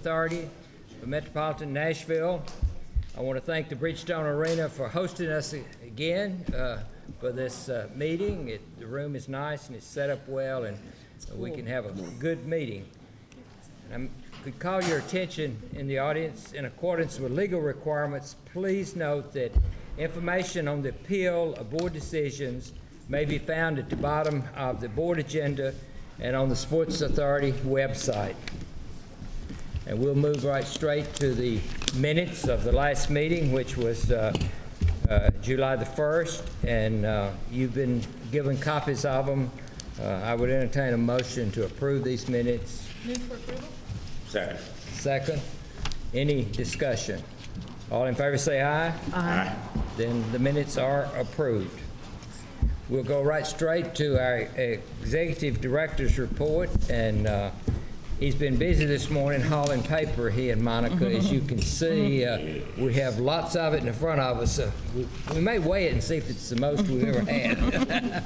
Authority for Metropolitan Nashville. I want to thank the Bridgestone Arena for hosting us again for this meeting. The room is nice and it's set up well, and we can have a good meeting. I could call your attention in the audience, in accordance with legal requirements, please note that information on the appeal of board decisions may be found at the bottom of the board agenda and on the Sports Authority website. And we'll move right straight to the minutes of the last meeting, which was July the 1st, and you've been given copies of them. I would entertain a motion to approve these minutes. Move for approval. Second. Second. Any discussion? All in favor say aye. Aye. Then the minutes are approved. We'll go right straight to our executive director's report, and he's been busy this morning hauling paper, he and Monica. As you can see, we have lots of it in front of us. We may weigh it and see if it's the most we've ever had.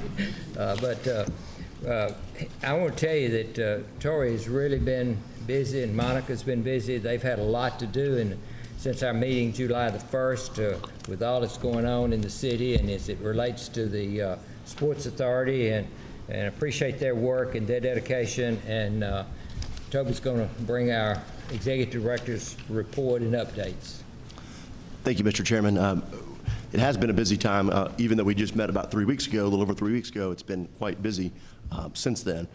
I want to tell you that Tori has really been busy and Monica's been busy. They've had a lot to do, and since our meeting July the 1st, with all that's going on in the city and as it relates to the Sports Authority, and appreciate their work and their dedication. And Toby's going to bring our executive director's report and updates. Thank you, Mr. Chairman. It has been a busy time, even though we just met about 3 weeks ago, a little over 3 weeks ago. It's been quite busy since then.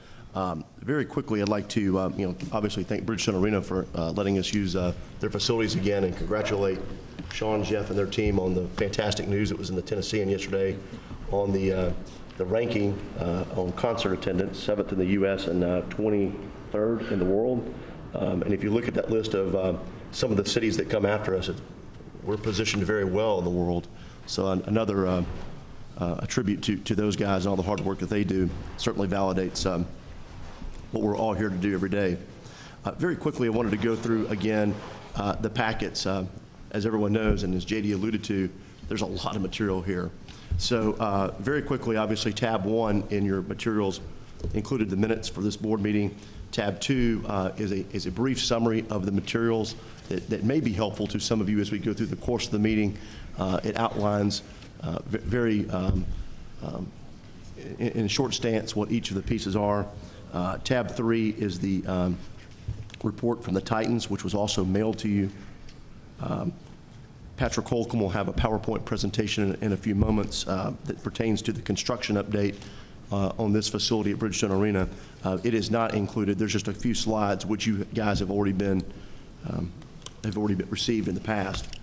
Very quickly, I'd like to, obviously thank Bridgestone Arena for letting us use their facilities again, and congratulate Sean, Jeff, and their team on the fantastic news that was in the Tennessean yesterday on the ranking on concert attendance, 7th in the U.S. and 23rd in the world. And if you look at that list of some of the cities that come after us, we're positioned very well in the world. So another a tribute to those guys and all the hard work that they do certainly validates what we're all here to do every day. Very quickly, I wanted to go through again the packets. As everyone knows, and as JD alluded to, there's a lot of material here. So very quickly, obviously, tab 1 in your materials included the minutes for this board meeting. Tab 2 is a brief summary of the materials that may be helpful to some of you as we go through the course of the meeting. It outlines very in a short stance what each of the pieces are. Tab 3 is the report from the Titans, which was also mailed to you. Patrick Holcomb will have a PowerPoint presentation in a few moments that pertains to the construction update on this facility at Bridgestone Arena. It is not included. There's just a few slides which you guys have already been received in the past.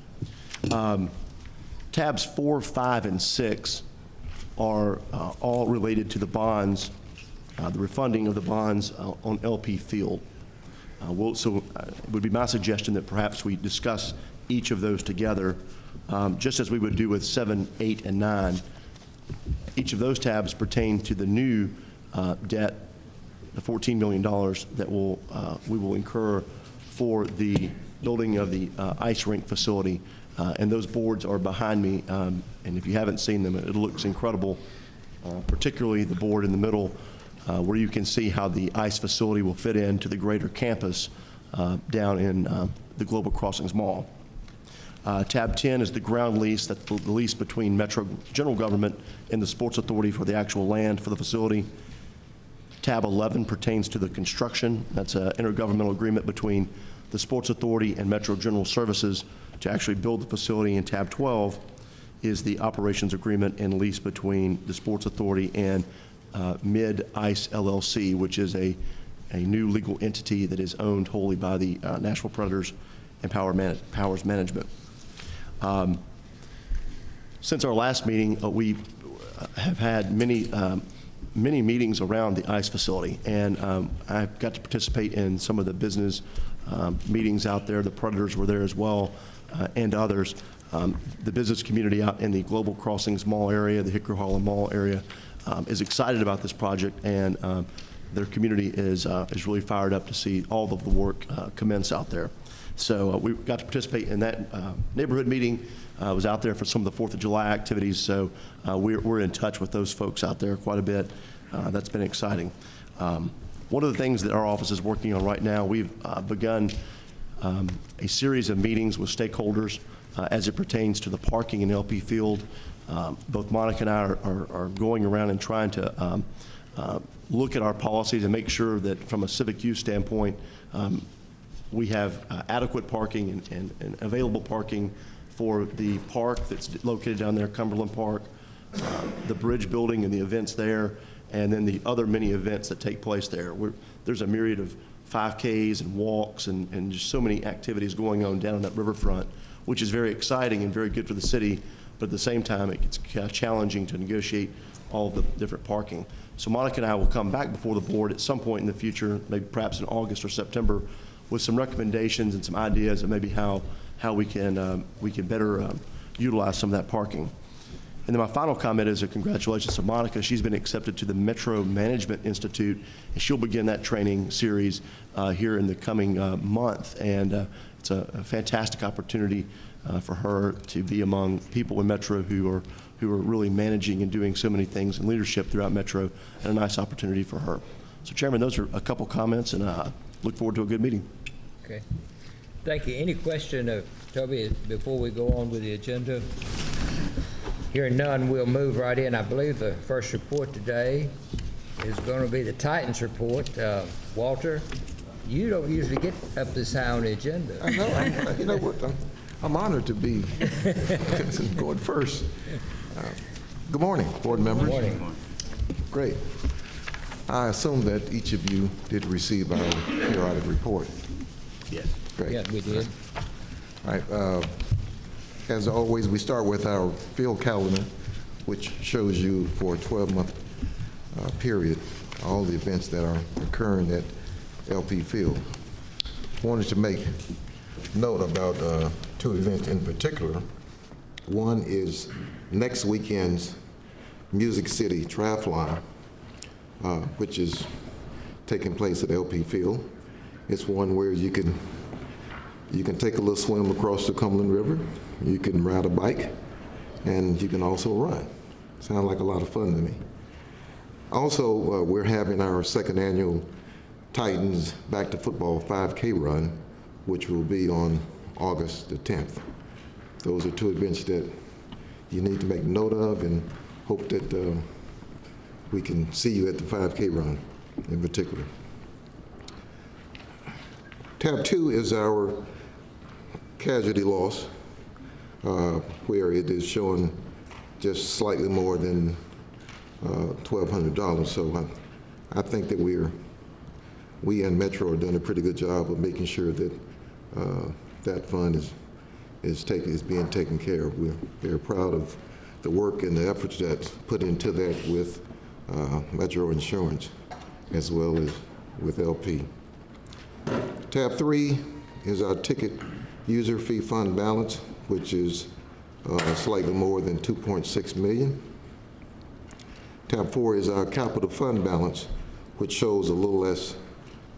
Tabs 4, 5, and 6 are all related to the bonds, the refunding of the bonds on LP Field. So it would be my suggestion that perhaps we discuss each of those together, just as we would do with 7, 8, and 9. Each of those tabs pertain to the new debt, the $14 million that we will incur for the building of the ice rink facility. And those boards are behind me, and if you haven't seen them, it looks incredible, particularly the board in the middle, where you can see how the ice facility will fit into the greater campus down in the Global Crossings Mall. Tab 10 is the ground lease, that's the lease between Metro General Government and the Sports Authority for the actual land for the facility. Tab 11 pertains to the construction. That's an intergovernmental agreement between the Sports Authority and Metro General Services to actually build the facility. And tab 12 is the operations agreement and lease between the Sports Authority and Mid-Ice LLC, which is a new legal entity that is owned wholly by the Nashville Predators and Powers Management. Since our last meeting, we have had many meetings around the ice facility, and I've got to participate in some of the business meetings out there. The Predators were there as well, and others. The business community out in the Global Crossings Mall area, the Hickory Hollow Mall area, is excited about this project, and their community is really fired up to see all of the work commence out there. So we got to participate in that neighborhood meeting. I was out there for some of the 4th of July activities, so we're in touch with those folks out there quite a bit. That's been exciting. One of the things that our office is working on right now, we've begun a series of meetings with stakeholders as it pertains to the parking in LP Field. Both Monica and I are going around and trying to look at our policies and make sure that from a civic use standpoint, we have adequate parking and available parking for the park that's located down there, Cumberland Park, the bridge building and the events there, and then the other many events that take place there. There's a myriad of 5Ks and walks and just so many activities going on down on that riverfront, which is very exciting and very good for the city, but at the same time, it gets kind of challenging to negotiate all of the different parking. So Monica and I will come back before the board at some point in the future, maybe perhaps in August or September, with some recommendations and some ideas of maybe how we can better utilize some of that parking. And then my final comment is a congratulations to Monica. She's been accepted to the Metro Management Institute, and she'll begin that training series here in the coming month. And it's a fantastic opportunity for her to be among people in Metro who are really managing and doing so many things in leadership throughout Metro, and a nice opportunity for her. So, Chairman, those are a couple comments, and I look forward to a good meeting. Okay. Thank you. Any question of Toby before we go on with the agenda? Hearing none, we'll move right in. I believe the first report today is going to be the Titans report. Walter, you don't usually get up this high on the agenda. I know. You know what? I'm honored to be going first. Good morning, board members. Good morning. Great. I assume that each of you did receive our periodic report. Yes. Great. Yeah, we did. All right. As always, we start with our field calendar, which shows you for a 12-month period all the events that are occurring at LP Field. Wanted to make note about two events in particular. One is next weekend's Music City Triathlon, which is taking place at LP Field. It's one where you can take a little swim across the Cumberland River, you can ride a bike, and you can also run. Sounds like a lot of fun to me. Also, we're having our second annual Titans Back to Football 5K run, which will be on August the 10th. Those are two events that you need to make note of, and hope that we can see you at the 5K run in particular. Tab 2 is our casualty loss, where it is showing just slightly more than $1,200. So I think that we and Metro are doing a pretty good job of making sure that that fund is being taken care of. We're very proud of the work and the efforts that's put into that with Metro Insurance as well as with LP. Tab 3 is our ticket user fee fund balance, which is slightly more than $2.6 million. Tab 4 is our capital fund balance, which shows a little less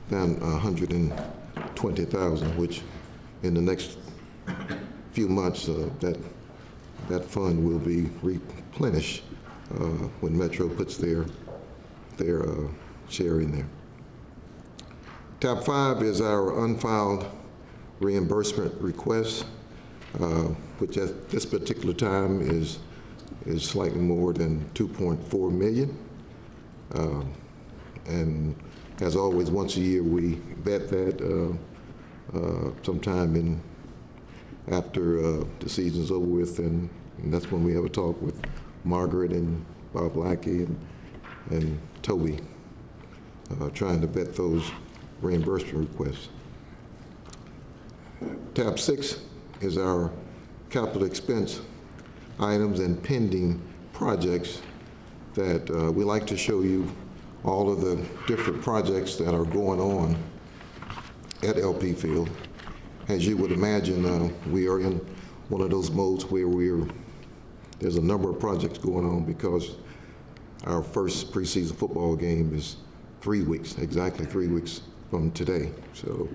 than $120,000, which in the next few months that fund will be replenished when Metro puts their share in there. Tab 5 is our unfiled reimbursement request, which at this particular time is slightly more than $2.4 million. And as always, once a year we vet that sometime after the season's over with, and that's when we have a talk with Margaret and Bob Lackey and Toby, trying to vet those reimbursement requests. Tab 6 is our capital expense items and pending projects that we like to show you all of the different projects that are going on at LP Field. As you would imagine, we are in one of those modes where there's a number of projects going on because our first preseason football game is 3 weeks, exactly 3 weeks from today. So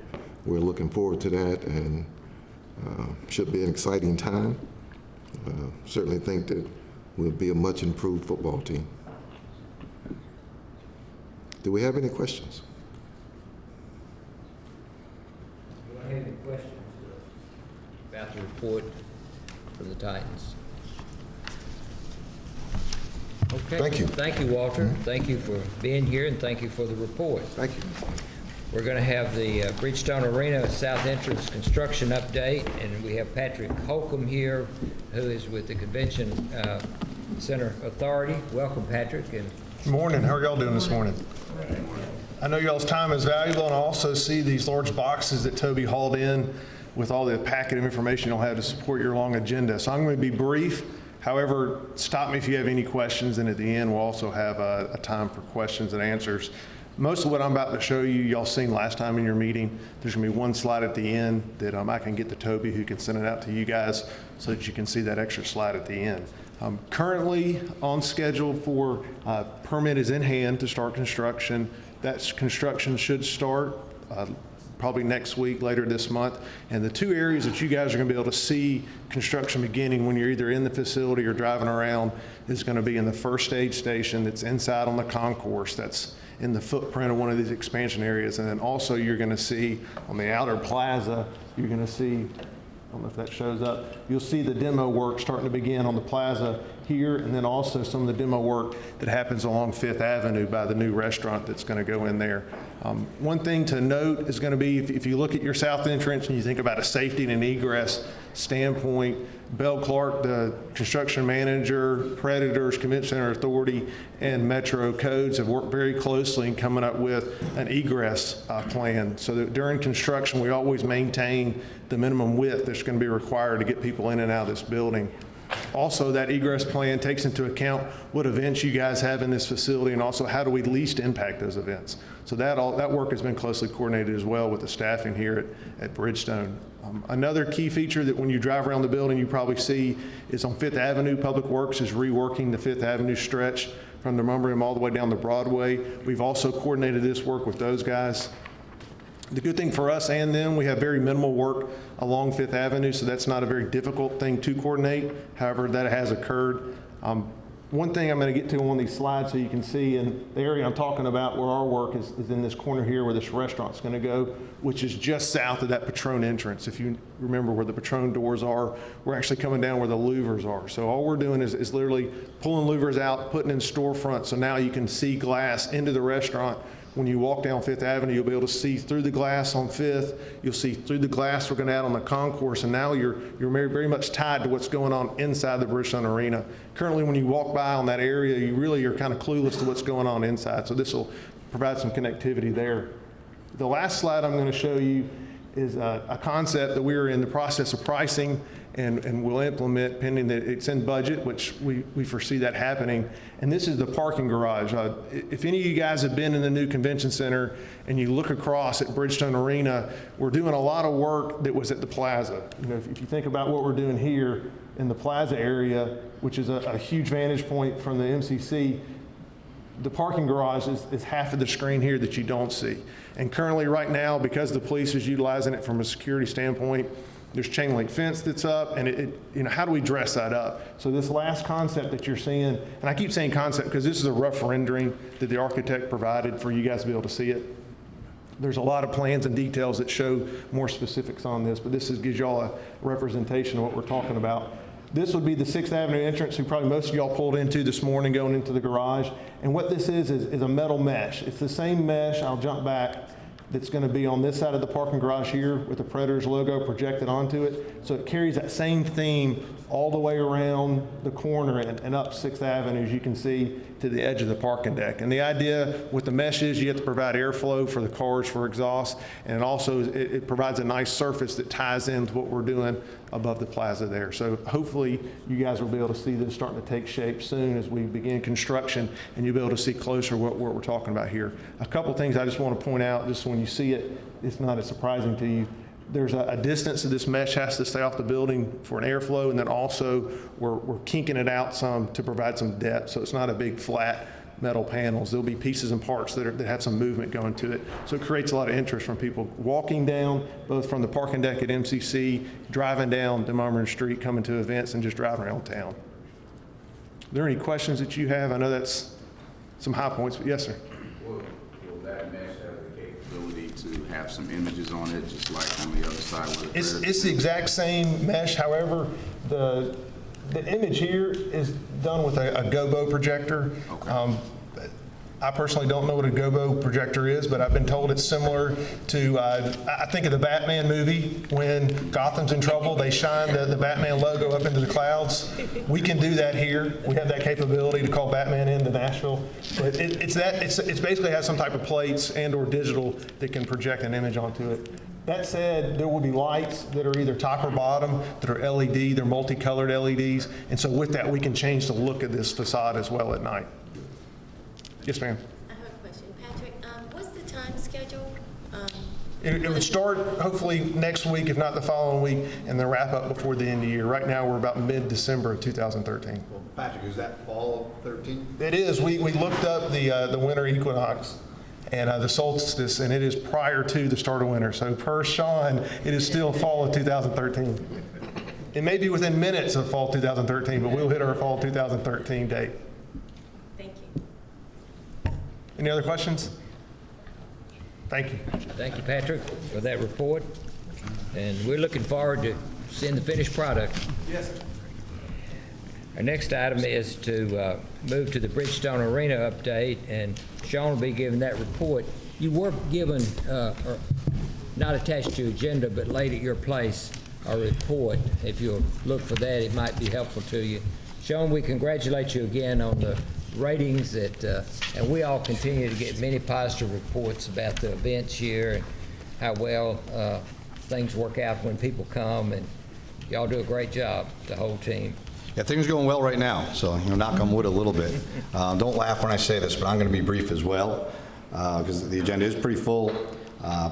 we're looking forward to that, and should be an exciting time. Certainly think that we'll be a much improved football team. Do we have any questions? Do I have any questions about the report for the Titans? Okay. Thank you. Thank you, Walter. Thank you for being here, and thank you for the report. Thank you. We're going to have the Bridgestone Arena South Entrance construction update, and we have Patrick Holcomb here, who is with the Convention Center Authority. Welcome, Patrick. And Good morning. How are y'all doing this morning? I know y'all's time is valuable, and I also see these large boxes that Toby hauled in with all the packet of information you'll have to support your long agenda. So I'm going to be brief. However, stop me if you have any questions, and at the end, we'll also have a time for questions and answers. Most of what I'm about to show you, y'all seen last time in your meeting. There's going to be one slide at the end that I can get to Toby, who can send it out to you guys so that you can see that extra slide at the end. Currently on schedule for permit is in hand to start construction. That construction should start probably next week, later this month. And the two areas that you guys are going to be able to see construction beginning when you're either in the facility or driving around is going to be in the first stage station that's inside on the concourse. That's in the footprint of one of these expansion areas. And then also you're going to see on the outer plaza, you're going to see, I don't know if that shows up, you'll see the demo work starting to begin on the plaza here, and then also some of the demo work that happens along 5th Avenue by the new restaurant that's going to go in there. One thing to note is going to be, if you look at your south entrance and you think about a safety and an egress standpoint, Bell Clark, the construction manager, Predators, Convention Center Authority, and Metro Codes have worked very closely in coming up with an egress plan, so that during construction we always maintain the minimum width that's going to be required to get people in and out of this building. Also, that egress plan takes into account what events you guys have in this facility, and also how do we least impact those events. So that work has been closely coordinated as well with the staffing here at Bridgestone. Another key feature that when you drive around the building you probably see is on 5th Avenue, Public Works is reworking the 5th Avenue stretch from the Memoriam all the way down to Broadway. We've also coordinated this work with those guys. The good thing for us and them, we have very minimal work along 5th Avenue, so that's not a very difficult thing to coordinate. However, that has occurred. One thing I'm going to get to on these slides so you can see, in the area I'm talking about where our work is in this corner here where this restaurant's going to go, which is just south of that Patron entrance. If you remember where the Patron doors are, we're actually coming down where the louvers are. So all we're doing is literally pulling louvers out, putting in storefronts, so now you can see glass into the restaurant. When you walk down 5th Avenue, you'll be able to see through the glass on 5th. You'll see through the glass we're going to add on the concourse, and now you're very much tied to what's going on inside the Bridgestone Arena. Currently, when you walk by on that area, you're kind of clueless to what's going on inside, so this will provide some connectivity there. The last slide I'm going to show you is a concept that we're in the process of pricing and we'll implement pending that it's in budget, which we foresee that happening. And this is the parking garage. If any of you guys have been in the new convention center and you look across at Bridgestone Arena, we're doing a lot of work that was at the plaza. You know, if you think about what we're doing here in the plaza area, which is a huge vantage point from the MCC, the parking garage is half of the screen here that you don't see. And currently right now, because the police is utilizing it from a security standpoint, there's chain link fence that's up, and how do we dress that up? So this last concept that you're seeing, and I keep saying concept because this is a rough rendering that the architect provided for you guys to be able to see it. There's a lot of plans and details that show more specifics on this, but this gives y'all a representation of what we're talking about. This would be the 6th Avenue entrance, who probably most of y'all pulled into this morning going into the garage. And what this is a metal mesh. It's the same mesh, I'll jump back, that's going to be on this side of the parking garage here with the Predators logo projected onto it. So it carries that same theme all the way around the corner and up 6th Avenue, as you can see, to the edge of the parking deck. And the idea with the mesh is you have to provide airflow for the cars for exhaust, and also it provides a nice surface that ties into what we're doing above the plaza there. So hopefully you guys will be able to see this starting to take shape soon as we begin construction, and you'll be able to see closer what we're talking about here. A couple things I just want to point out, just so when you see it, it's not as surprising to you. There's a distance that this mesh has to stay off the building for an airflow, and then also we're kinking it out some to provide some depth, so it's not a big flat metal panels. There'll be pieces and parts that have some movement going to it, so it creates a lot of interest from people walking down, both from the parking deck at MCC, driving down Demummer Street, coming to events, and just driving around town. Are there any questions that you have? I know that's some high points, but yes, sir. Will that mesh have the capability to have some images on it, just like on the other side. It's the exact same mesh. However, the image here is done with a gobo projector. Okay. I personally don't know what a gobo projector is, but I've been told it's similar to, I think of the Batman movie, when Gotham's in trouble, they shine the Batman logo up into the clouds. We can do that here. We have that capability to call Batman into Nashville. But it's basically has some type of plates and or digital that can project an image onto it. That said, there will be lights that are either top or bottom that are LED, they're multicolored LEDs, and so with that we can change the look of this facade as well at night. Yes, ma'am. I have a question. Patrick, what's the time schedule? It would start hopefully next week, if not the following week, and then wrap up before the end of the year. Right now, we're about mid-December of 2013. Well, Patrick, is that fall of 13? It is. We looked up the winter equinox and the solstice, and it is prior to the start of winter. So per Sean, it is still fall of 2013. It may be within minutes of fall 2013, but we'll hit our fall 2013 date. Thank you. Any other questions? Thank you. Thank you, Patrick, for that report. And we're looking forward to seeing the finished product. Yes. Our next item is to move to the Bridgestone Arena update, and Sean will be giving that report. You were given, or not attached to your agenda, but laid at your place, a report. If you'll look for that, it might be helpful to you. Sean, we congratulate you again on the ratings that, and we all continue to get many positive reports about the events here and how well things work out when people come, and y'all do a great job, the whole team. Yeah, things are going well right now, so knock on wood a little bit. Don't laugh when I say this, but I'm going to be brief as well, because the agenda is pretty full.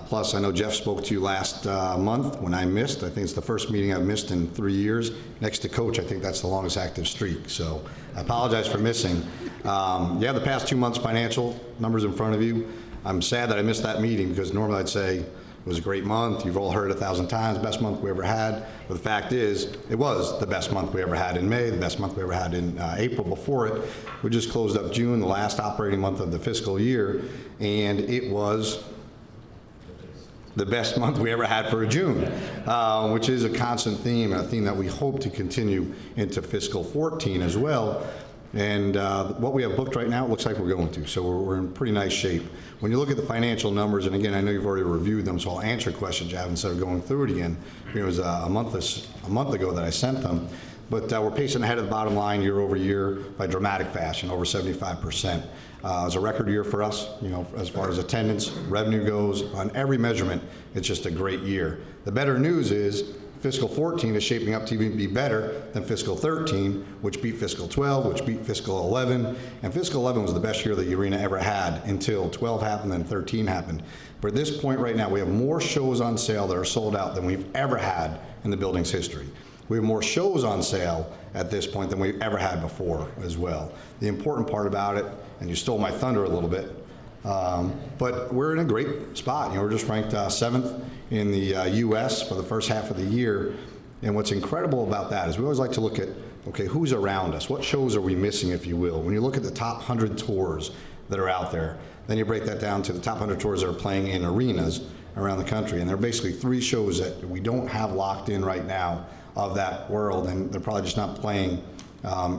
Plus, I know Jeff spoke to you last month when I missed. I think it's the first meeting I've missed in 3 years. Next to Coach, I think that's the longest active streak. So I apologize for missing. You have the past 2 months' financial numbers in front of you. I'm sad that I missed that meeting because normally I'd say it was a great month. You've all heard it 1,000 times, best month we ever had. But the fact is, it was the best month we ever had in May, the best month we ever had in April before it. We just closed up June, the last operating month of the fiscal year, and it was the best month we ever had for a June, which is a constant theme, and a theme that we hope to continue into fiscal 14 as well. And what we have booked right now, it looks like we're going to. So we're in pretty nice shape. When you look at the financial numbers, and again, I know you've already reviewed them, so I'll answer questions you have instead of going through it again. It was a month ago that I sent them. But we're pacing ahead of the bottom line year over year by dramatic fashion, over 75%. It was a record year for us, as far as attendance, revenue goes, on every measurement, it's just a great year. The better news is fiscal 14 is shaping up to even be better than fiscal 13, which beat fiscal 12, which beat fiscal 11. And fiscal 11 was the best year the arena ever had until 12 happened, then 13 happened. But at this point right now, we have more shows on sale that are sold out than we've ever had in the building's history. We have more shows on sale at this point than we've ever had before as well. The important part about it, and you stole my thunder a little bit, but we're in a great spot. We're just ranked 7th in the U.S. for the first half of the year. And what's incredible about that is we always like to look at, okay, who's around us? What shows are we missing, if you will? When you look at the top 100 tours that are out there, then you break that down to the top 100 tours that are playing in arenas around the country. And there are basically 3 shows that we don't have locked in right now of that world, and they're probably just not playing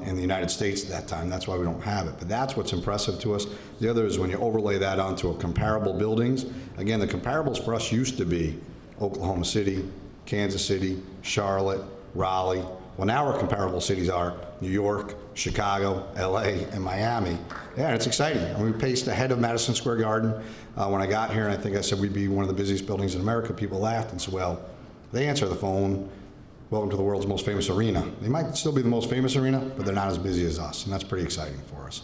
in the United States at that time. That's why we don't have it. But that's what's impressive to us. The other is when you overlay that onto a comparable buildings. Again, the comparables for us used to be Oklahoma City, Kansas City, Charlotte, Raleigh. Well, now our comparable cities are New York, Chicago, LA, and Miami. Yeah, and it's exciting. And we paced ahead of Madison Square Garden when I got here, and I think I said we'd be one of the busiest buildings in America. People laughed and said, well, they answer the phone, welcome to the world's most famous arena. They might still be the most famous arena, but they're not as busy as us, and that's pretty exciting for us.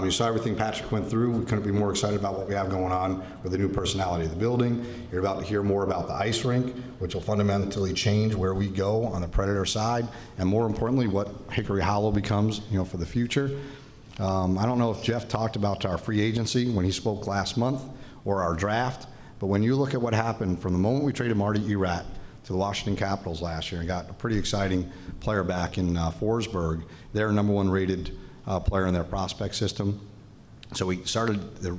You saw everything Patrick went through. We couldn't be more excited about what we have going on with the new personality of the building. You're about to hear more about the ice rink, which will fundamentally change where we go on the Predator side, and more importantly, what Hickory Hollow becomes, for the future. I don't know if Jeff talked about our free agency when he spoke last month, or our draft, but when you look at what happened from the moment we traded Marty Erat to the Washington Capitals last year and got a pretty exciting player back in Forsberg, their #1 rated player in their prospect system. So we started the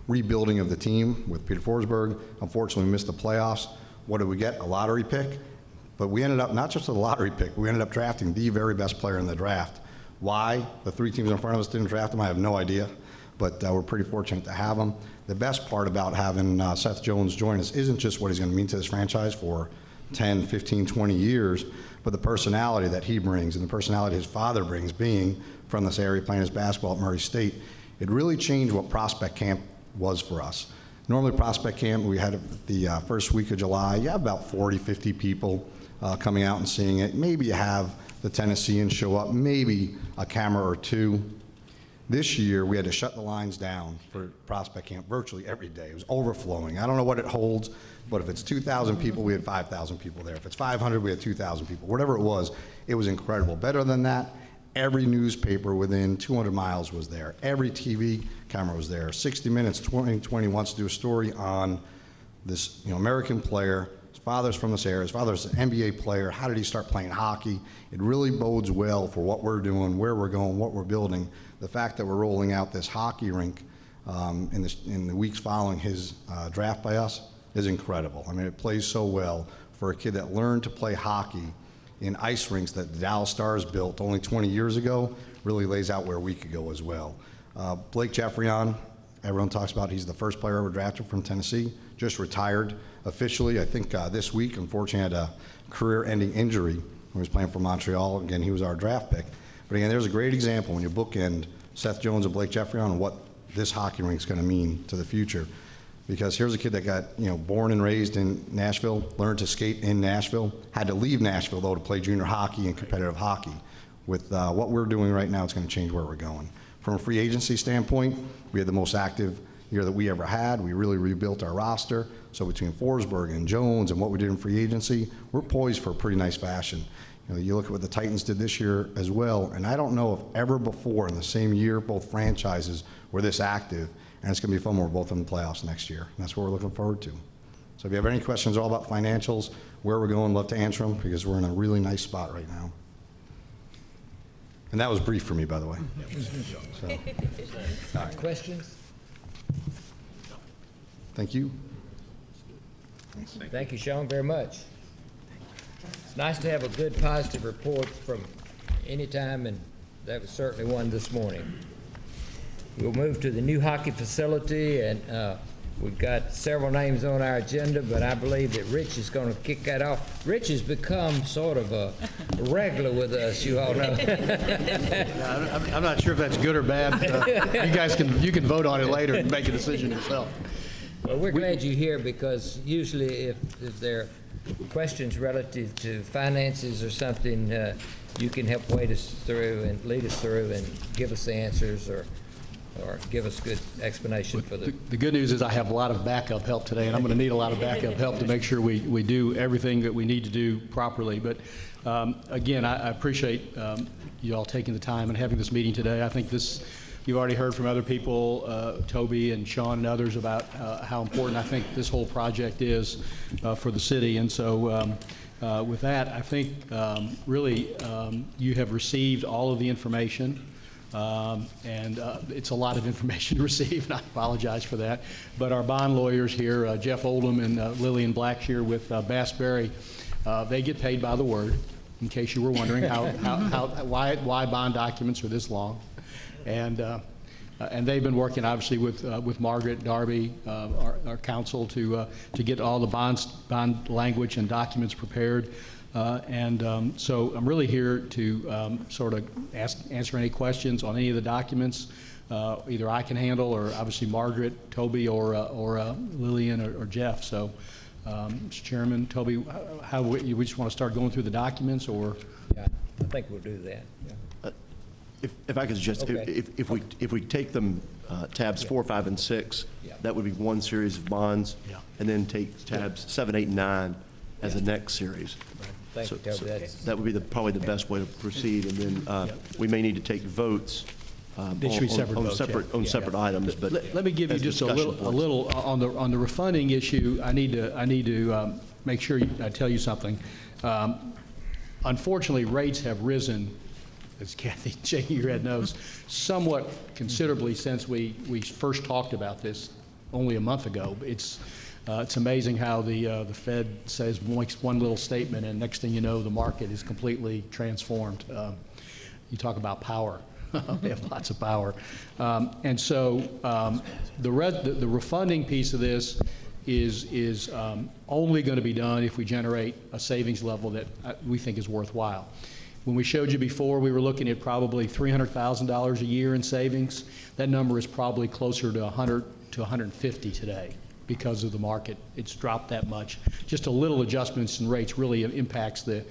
rebuilding of the team with Peter Forsberg. Unfortunately, we missed the playoffs. What did we get? A lottery pick. But we ended up, not just with a lottery pick, we ended up drafting the very best player in the draft. Why the 3 teams in front of us didn't draft him, I have no idea. But we're pretty fortunate to have him. The best part about having Seth Jones join us isn't just what he's going to mean to this franchise for 10, 15, 20 years, but the personality that he brings and the personality his father brings, being from this area, playing his basketball at Murray State. It really changed what prospect camp was for us. Normally prospect camp, we had the first week of July, you have about 40, 50 people coming out and seeing it. Maybe you have the Tennesseans show up, maybe a camera or 2. This year, we had to shut the lines down for prospect camp virtually every day. It was overflowing. I don't know what it holds, but if it's 2,000 people, we had 5,000 people there. If it's 500, we had 2,000 people. Whatever it was incredible. Better than that, every newspaper within 200 miles was there. Every TV camera was there. 60 Minutes 2020 wants to do a story on this American player. His father's from this area. His father's an NBA player. How did he start playing hockey? It really bodes well for what we're doing, where we're going, what we're building. The fact that we're rolling out this hockey rink in the weeks following his draft by us is incredible. I mean, it plays so well for a kid that learned to play hockey in ice rinks that the Dallas Stars built only 20 years ago. Really lays out where we could go as well. Blake Jeffrion, everyone talks about, he's the first player ever drafted from Tennessee, just retired officially, I think this week. Unfortunately, had a career-ending injury when he was playing for Montreal. Again, he was our draft pick. But again, there's a great example when you bookend Seth Jones and Blake Jeffrion and what this hockey rink is going to mean to the future. Because here's a kid that got born and raised in Nashville, learned to skate in Nashville, had to leave Nashville though to play junior hockey and competitive hockey. With what we're doing right now, it's going to change where we're going. From a free agency standpoint, we had the most active year that we ever had. We really rebuilt our roster. So between Forsberg and Jones and what we did in free agency, we're poised for a pretty nice fashion. You look at what the Titans did this year as well, and I don't know if ever before in the same year both franchises were this active, and it's going to be fun when we're both in the playoffs next year. And that's what we're looking forward to. So if you have any questions all about financials, where we're going, love to answer them, because we're in a really nice spot right now. And that was brief for me, by the way. So, Questions? thank you. Thank you, Sean, very much. It's nice to have a good, positive report from any time, and that was certainly one this morning. We'll move to the new hockey facility, and we've got several names on our agenda, but I believe that Rich is going to kick that off. Rich has become sort of a regular with us, you all know. I'm not sure if that's good or bad. You can vote on it later and make a decision yourself. Well, we're glad you're here, because usually if there are questions relative to finances or something, you can help wade us through and lead us through and give us the answers, or give us good explanation for the... The good news is I have a lot of backup help today, and I'm going to need a lot of backup help to make sure we do everything that we need to do properly. But again, I appreciate you all taking the time and having this meeting today. I think this, you've already heard from other people, Toby and Sean and others, about how important I think this whole project is for the city. And so with that, I think really you have received all of the information. It's a lot of information to receive, and I apologize for that. But our bond lawyers here, Jeff Oldham and Lillian Blackshear with Bass Berry, they get paid by the word, in case you were wondering why bond documents are this long. And they've been working obviously with Margaret Darby, our counsel, to get all the bond language and documents prepared. So I'm really here to sort of answer any questions on any of the documents. Either I can handle, or obviously Margaret, Toby, or Lillian, or Jeff. So, Mr. Chairman, Toby, we just want to start going through the documents, or? Yeah, I think we'll do that. Yeah. If I could suggest, Okay. if we take them tabs 4, 5, and 6, that would be one series of bonds, and then take tabs 7, 8, and 9 as the next series. Thank you, Toby. That's... That would be probably the best way to proceed, and then we may need to take votes on separate items. But let me give you just a little on the refunding issue. I need to make sure I tell you something. Unfortunately, rates have risen, as Kathy shaking your head knows, somewhat considerably since we first talked about this only a month ago. It's amazing how the Fed makes one little statement, and next thing you know, the market is completely transformed. You talk about power. They have lots of power. And so the refunding piece of this is only going to be done if we generate a savings level that we think is worthwhile. When we showed you before, we were looking at probably $300,000 a year in savings. That number is probably closer to 100 to 150 today because of the market. It's dropped that much. Just a little adjustments in rates really impacts the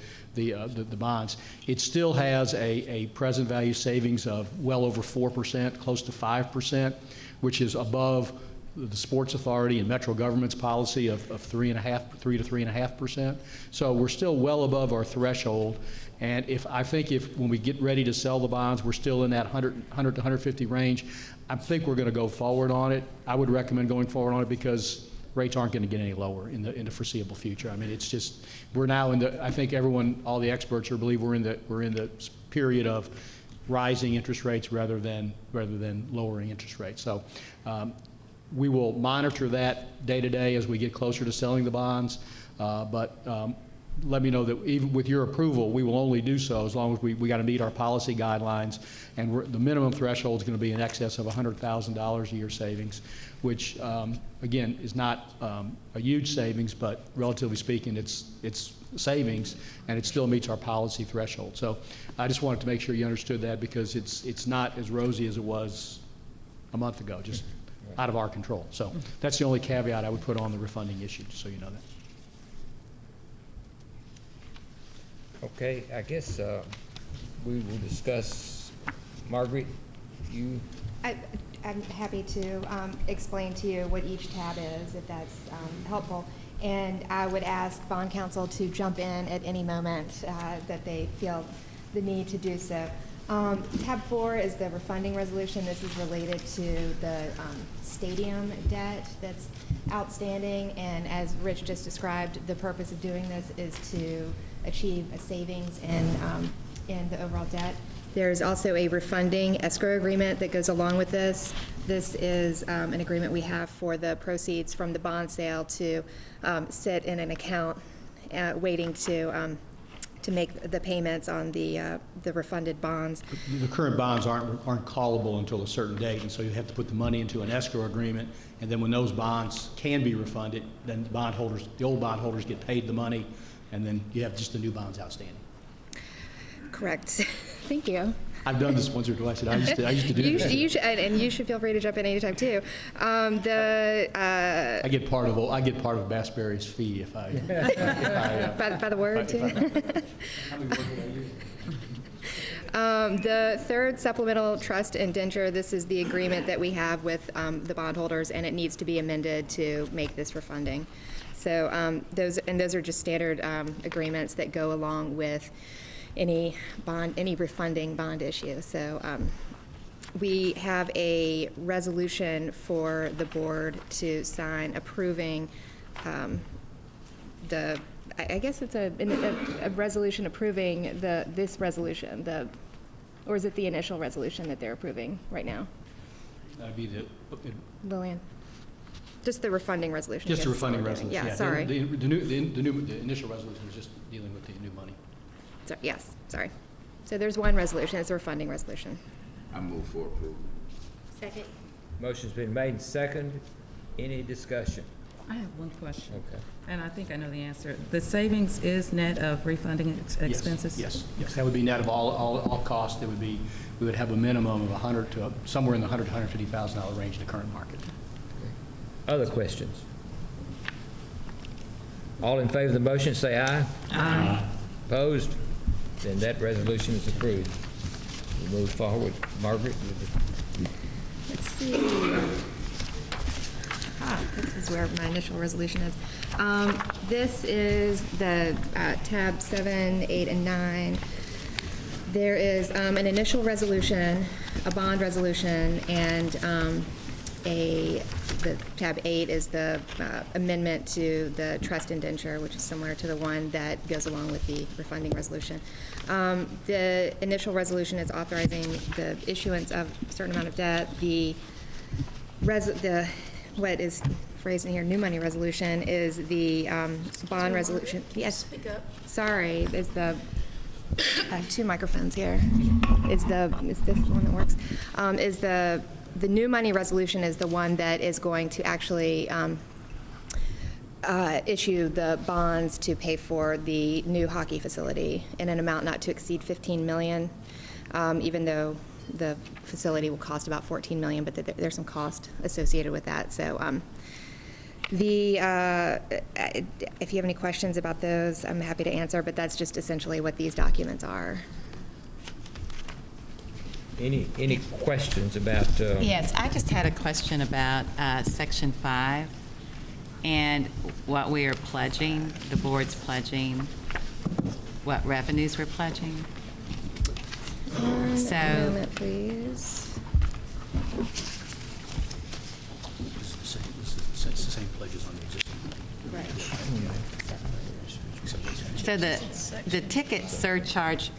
bonds. It still has a present value savings of well over 4%, close to 5%, which is above the Sports Authority and Metro government's policy of 3 to 3.5%. So we're still well above our threshold. And I think when we get ready to sell the bonds, we're still in that 100 to 150 range. I think we're going to go forward on it. I would recommend going forward on it because rates aren't going to get any lower in the foreseeable future. I mean, it's just, we're now I think all the experts believe we're in the period of rising interest rates rather than lowering interest rates. So we will monitor that day to day as we get closer to selling the bonds, but let me know that even with your approval, we will only do so as long as we got to meet our policy guidelines, and the minimum threshold is going to be in excess of $100,000 a year savings, which again is not a huge savings, but relatively speaking, it's savings, and it still meets our policy threshold. So I just wanted to make sure you understood that because it's not as rosy as it was a month ago, just out of our control. So that's the only caveat I would put on the refunding issue, just so you know that. Okay, I guess we will discuss. Margaret, you? I'm happy to explain to you what each tab is, if that's helpful. And I would ask bond counsel to jump in at any moment that they feel the need to do so. Tab 4 is the refunding resolution. This is related to the stadium debt that's outstanding. And as Rich just described, the purpose of doing this is to achieve a savings in the overall debt. There's also a refunding escrow agreement that goes along with this. This is an agreement we have for the proceeds from the bond sale to sit in an account waiting to make the payments on the refunded bonds. The current bonds aren't callable until a certain date, and so you have to put the money into an escrow agreement, and then when those bonds can be refunded, then the old bondholders get paid the money, and then you have just the new bonds outstanding. Correct. Thank you. I've done this once or twice, and I used to do this. And you should feel free to jump in anytime too. I get part of Bass Berry's fee if I by the word too. The third supplemental trust indenture. This is the agreement that we have with the bondholders, and it needs to be amended to make this refunding. So those are just standard agreements that go along with any refunding bond issue. So we have a resolution for the board to sign approving I guess it's a resolution approving this resolution, or is it the initial resolution that they're approving right now? That'd be Lillian? Just the refunding resolution. Just the refunding resolution. Yeah, sorry. The initial resolution is just dealing with the new money. So, yes, sorry. So there's one resolution, it's a refunding resolution. I move for approval. Second. Motion's been made and seconded. Any discussion? I have one question. Okay. And I think I know the answer. The savings is net of refunding expenses? Yes. That would be net of all costs. We would have a minimum of somewhere in the $100,000 to $150,000 range in the current market. Other questions? All in favor of the motion, say aye. Aye. Opposed? Then that resolution is approved. We'll move forward. Margaret? Let's see. This is where my initial resolution is. This is the tab 7, 8, and 9. There is an initial resolution, a bond resolution, and the tab 8 is the amendment to the trust indenture, which is similar to the one that goes along with the refunding resolution. The initial resolution is authorizing the issuance of a certain amount of debt. The what is phrased in here, new money resolution, is the bond resolution. Yes. Speak up. Sorry, is the, I have two microphones here. Is this the one that works? Is the new money resolution is the one that is going to actually issue the bonds to pay for the new hockey facility in an amount not to exceed $15 million, even though the facility will cost about $14 million, but there's some cost associated with that. So if you have any questions about those, I'm happy to answer, but that's just essentially what these documents are. Any questions about? Yes, I just had a question about Section 5 and what we are pledging, the board's pledging, what revenues we're pledging. One moment, please. This is the same pledges on the existing. So the ticket surcharge,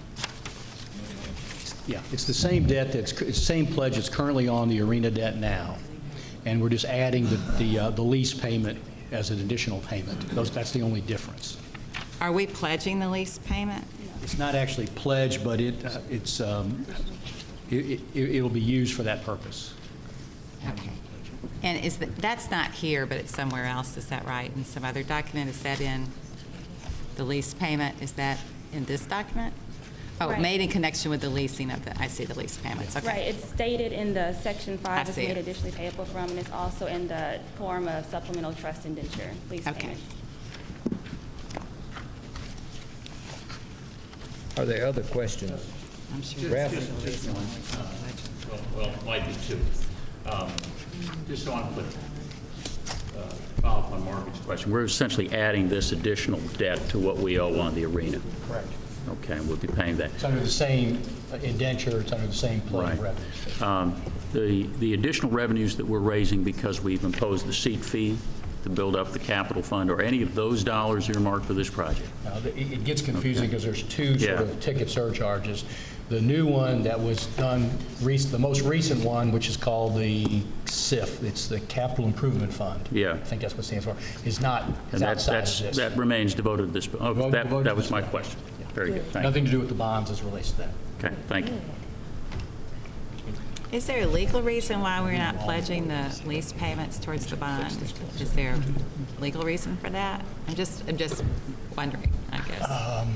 Yeah, it's the same debt it's the same pledge that's currently on the arena debt now, and we're just adding the lease payment as an additional payment. That's the only difference. are we pledging the lease payment? It's not actually pledged, but it'll be used for that purpose. Okay. And that's not here, but it's somewhere else, is that right? In some other document, is that in the lease payment? Is that in this document? Oh, Right. made in connection with the leasing of I see the lease payments, okay. Right, it's stated in the Section 5, it's see made it. additionally payable from, and it's also in the form of supplemental trust indenture lease Okay. payments. Are there other questions? I'm sure Ralph? it's the lease one. Well, it might be two. Just on with, follow up on Margaret's question, we're essentially adding this additional debt to what we owe on the arena. Correct. Okay, and we'll be paying that. It's under the same indenture, it's under the same pledge Right. revenue. The additional revenues that we're raising because we've imposed the seat fee to build up the capital fund, or any of those dollars earmarked for this project? It gets confusing because there's two Yeah. sort of ticket surcharges. The new one that was done, the most recent one, which is called the CIF, it's the Capital Improvement Fund. Yeah. I think that's what it stands for, is not, And is outside of this. that remains devoted to this. Oh, Devoted to that was this my one. question. Very good, thank you. Nothing to do with the bonds as it relates to that. Okay, thank you. Is there a legal reason why we're not pledging the lease payments towards the bond? Is there a legal reason for that? I'm just wondering, I guess.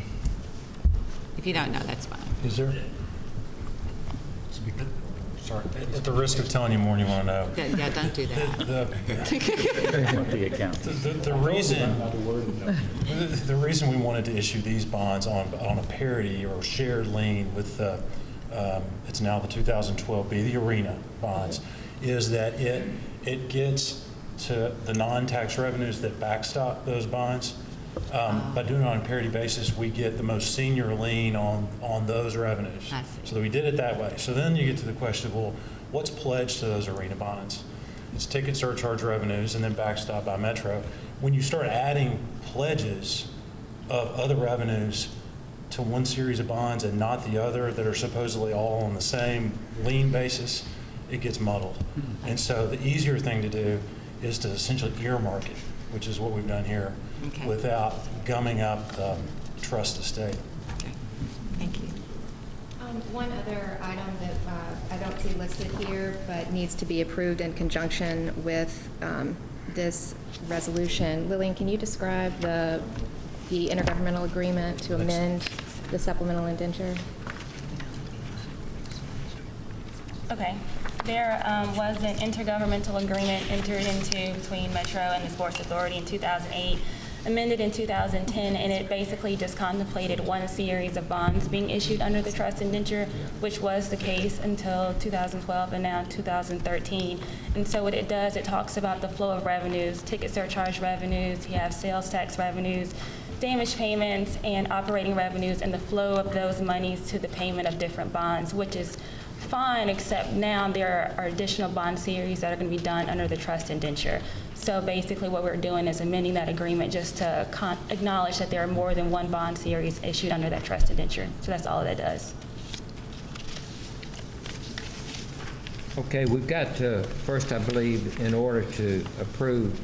If you don't know, that's fine. Is there? Sorry, at the risk of telling you more than you want to know. Yeah, don't do that. The account. The reason we wanted to issue these bonds on a parity or shared lien with the, it's now the 2012B, the arena bonds, is that it gets to the non-tax revenues that backstop those bonds. By doing it on a parity basis, we get the most senior lien on those revenues. I see. So we did it that way. So then you get to the question of, well, what's pledged to those arena bonds? It's ticket surcharge revenues and then backstop by Metro. When you start adding pledges of other revenues to one series of bonds and not the other that are supposedly all on the same lien basis, it gets muddled. And so the easier thing to do is to essentially earmark it, which is what we've done here, Okay. without gumming up the trust estate. Okay. Thank you. One other item that I don't see listed here, but needs to be approved in conjunction with this resolution. Lillian, can you describe the intergovernmental agreement to amend the supplemental indenture? Okay. There was an intergovernmental agreement entered into between Metro and the Sports Authority in 2008, amended in 2010, and it basically just contemplated one series of bonds being issued under the trust indenture, which was the case until 2012 and now 2013. And so what it does, it talks about the flow of revenues, ticket surcharge revenues, you have sales tax revenues, damage payments, and operating revenues, and the flow of those monies to the payment of different bonds, which is fine, except now there are additional bond series that are going to be done under the trust indenture. So basically what we're doing is amending that agreement just to acknowledge that there are more than one bond series issued under that trust indenture. So that's all that does. Okay, we've got, first, I believe, in order to approve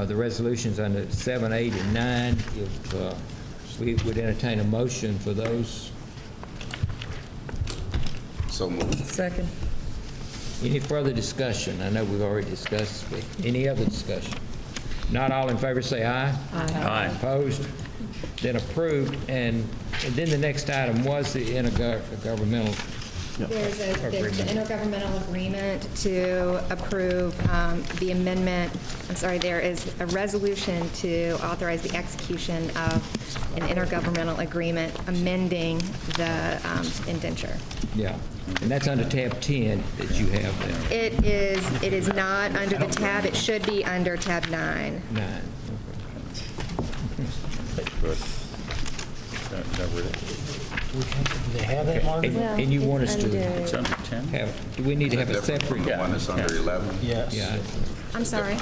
the resolutions under 7, 8, and 9, if we would entertain a motion for those. So moved. Second. Any further discussion? I know we've already discussed, but any other discussion? Not all in favor, say aye. Aye. Opposed? Then approved, and then the next item was the intergovernmental. There's the intergovernmental agreement to approve the amendment. I'm sorry, there is a resolution to authorize the execution of an intergovernmental agreement amending the indenture. Yeah, and that's under tab 10 that you have there. It is not under the tab. It should be under tab 9. 9. Do they have that, Margaret? And you want us to It's under 10? have, do we need to have a Different from separate? the one that's under 11? Yes. Yeah, I'm sorry.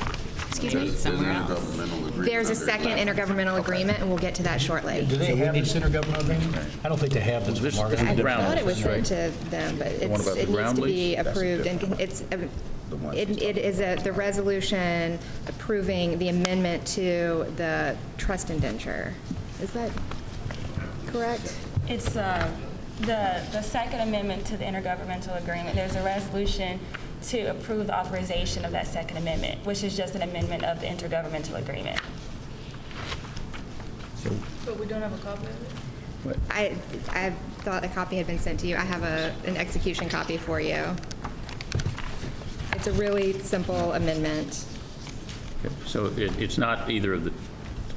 Excuse me? There's an intergovernmental agreement. There's a under second 11. intergovernmental agreement, and we'll get to that shortly. Do they have this intergovernmental agreement? I don't think they have this, This- Margaret. this is I ground thought it was lease, sent to them, but one about the it needs ground to be lease? That's approved, and different. it's, one it she's is the resolution approving the amendment to the trust indenture. Is that correct? It's the second amendment to the intergovernmental agreement. There's a resolution to approve the authorization of that second amendment, which is just an amendment of the intergovernmental agreement. But we don't have a copy of it? I thought a copy had been sent to you. I have an execution copy for you. It's a really simple amendment. So it's not either of the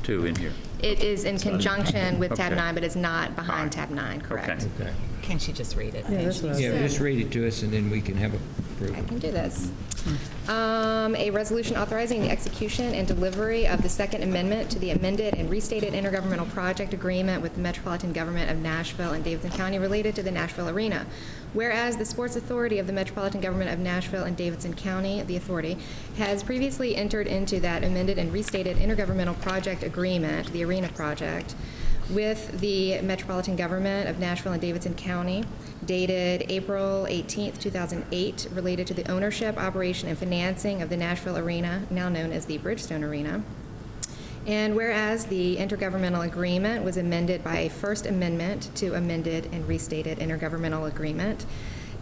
two in here? It is in conjunction with tab Okay. 9, but it's not behind tab 9, correct? Okay. Can she just read it? yeah, just read it to us, and then we can have approval. I can do this. A resolution authorizing the execution and delivery of the Second Amendment to the amended and restated intergovernmental project agreement with the Metropolitan Government of Nashville and Davidson County related to the Nashville Arena. Whereas the Sports Authority of the Metropolitan Government of Nashville and Davidson County, the authority, has previously entered into that amended and restated intergovernmental project agreement, the Arena project, with the Metropolitan Government of Nashville and Davidson County, dated April 18th, 2008, related to the ownership, operation, and financing of the Nashville Arena, now known as the Bridgestone Arena. And whereas the intergovernmental agreement was amended by a first amendment to amended and restated intergovernmental agreement,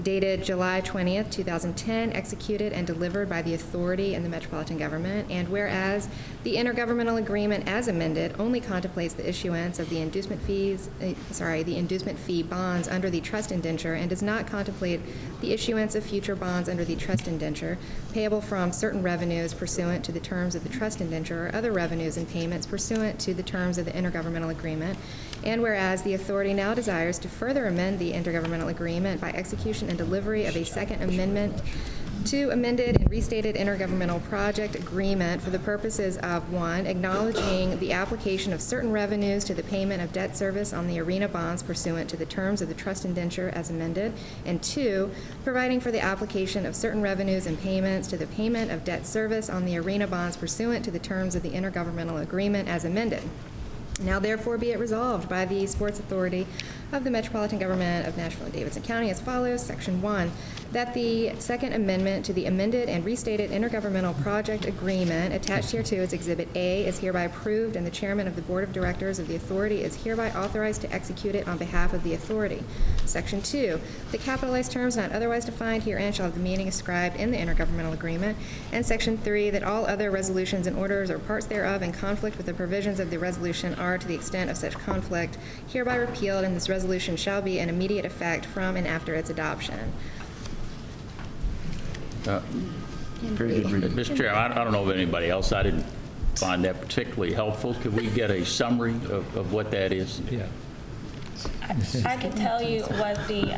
dated July 20th, 2010, executed and delivered by the authority and the Metropolitan Government, and whereas the intergovernmental agreement as amended only contemplates the issuance of the inducement fee bonds under the trust indenture and does not contemplate the issuance of future bonds under the trust indenture payable from certain revenues pursuant to the terms of the trust indenture or other revenues and payments pursuant to the terms of the intergovernmental agreement, and whereas the authority now desires to further amend the intergovernmental agreement by execution and delivery of a second amendment to amended and restated intergovernmental project agreement for the purposes of, 1, acknowledging the application of certain revenues to the payment of debt service on the arena bonds pursuant to the terms of the trust indenture as amended, and 2, providing for the application of certain revenues and payments to the payment of debt service on the arena bonds pursuant to the terms of the intergovernmental agreement as amended. Now therefore be it resolved by the Sports Authority of the Metropolitan Government of Nashville and Davidson County as follows. Section 1, that the Second Amendment to the amended and restated intergovernmental project agreement attached hereto as Exhibit A is hereby approved, and the chairman of the Board of Directors of the authority is hereby authorized to execute it on behalf of the authority. Section 2, the capitalized terms not otherwise defined herein shall have the meaning ascribed in the intergovernmental agreement. And Section 3, that all other resolutions and orders or parts thereof in conflict with the provisions of the resolution are, to the extent of such conflict, hereby repealed, and this resolution shall be in immediate effect from and after its adoption. Mr. Chair, I don't know of anybody else. I didn't find that particularly helpful. Could we get a summary of what that is? Yeah. I can tell you what the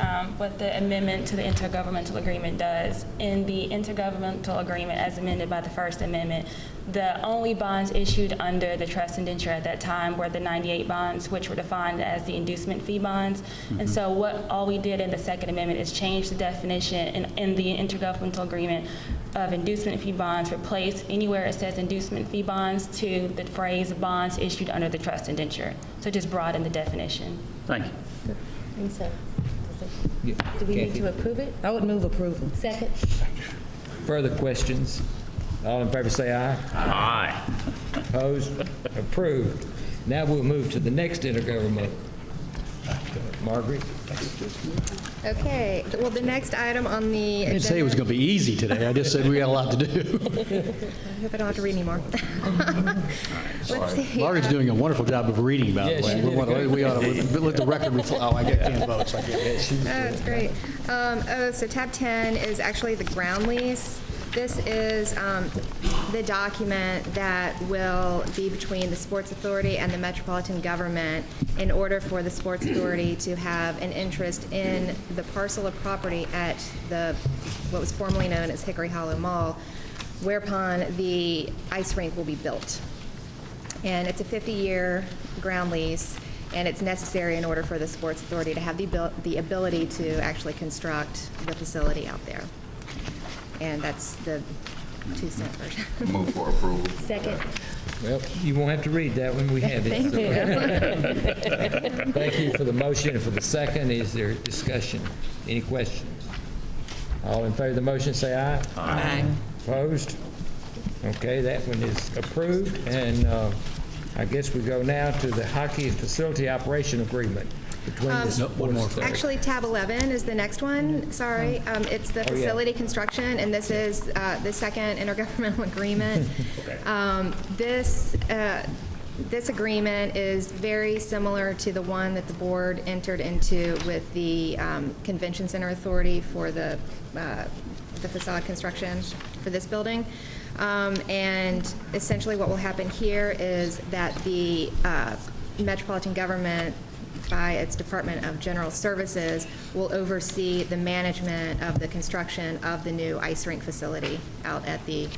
amendment to the intergovernmental agreement does. In the intergovernmental agreement as amended by the First Amendment, the only bonds issued under the trust indenture at that time were the 98 bonds, which were defined as the inducement fee bonds. And so all we did in the Second Amendment is change the definition in the intergovernmental agreement of inducement fee bonds, replace anywhere it says inducement fee bonds to the phrase bonds issued under the trust indenture. So just broaden the definition. Thank you. Yeah, Do we need Kathy? to approve it? I would move approval. Second. Further questions? All in favor say aye. Aye. Opposed? Approved. Now we'll move to the next intergovernmental. Margaret? Okay, well, the next item on the I didn't say it was going to be easy today. I just said we got a lot to do. I hope I don't have to read anymore. Let's see. Margaret's doing a wonderful job of reading, by the Yes, way. she did. We ought to let the record reflect. Oh, I can't vote, so I can't. Oh, that's great. So tab 10 is actually the ground lease. This is the document that will be between the Sports Authority and the Metropolitan Government in order for the Sports Authority to have an interest in the parcel of property at what was formerly known as Hickory Hollow Mall, whereupon the ice rink will be built. And it's a 50-year ground lease, and it's necessary in order for the Sports Authority to have the ability to actually construct the facility out there. And that's the 2-cent version. Move for approval. Second. Well, you won't have to read that when we have it. Thank so. you. Thank you for the motion and for the second. Is there discussion? Any questions? All in favor of the motion, say aye. Aye. Opposed? Okay, that one is approved. And I guess we go now to the hockey facility operation agreement between the one more. Actually, tab 11 is the next one, sorry. It's the Oh, yeah. facility construction, and this is the second intergovernmental agreement. This agreement is very similar to the one that the board entered into with the Convention Center Authority for the facade construction for this building. And essentially what will happen here is that the Metropolitan Government, by its Department of General Services, will oversee the management of the construction of the new ice rink facility out at the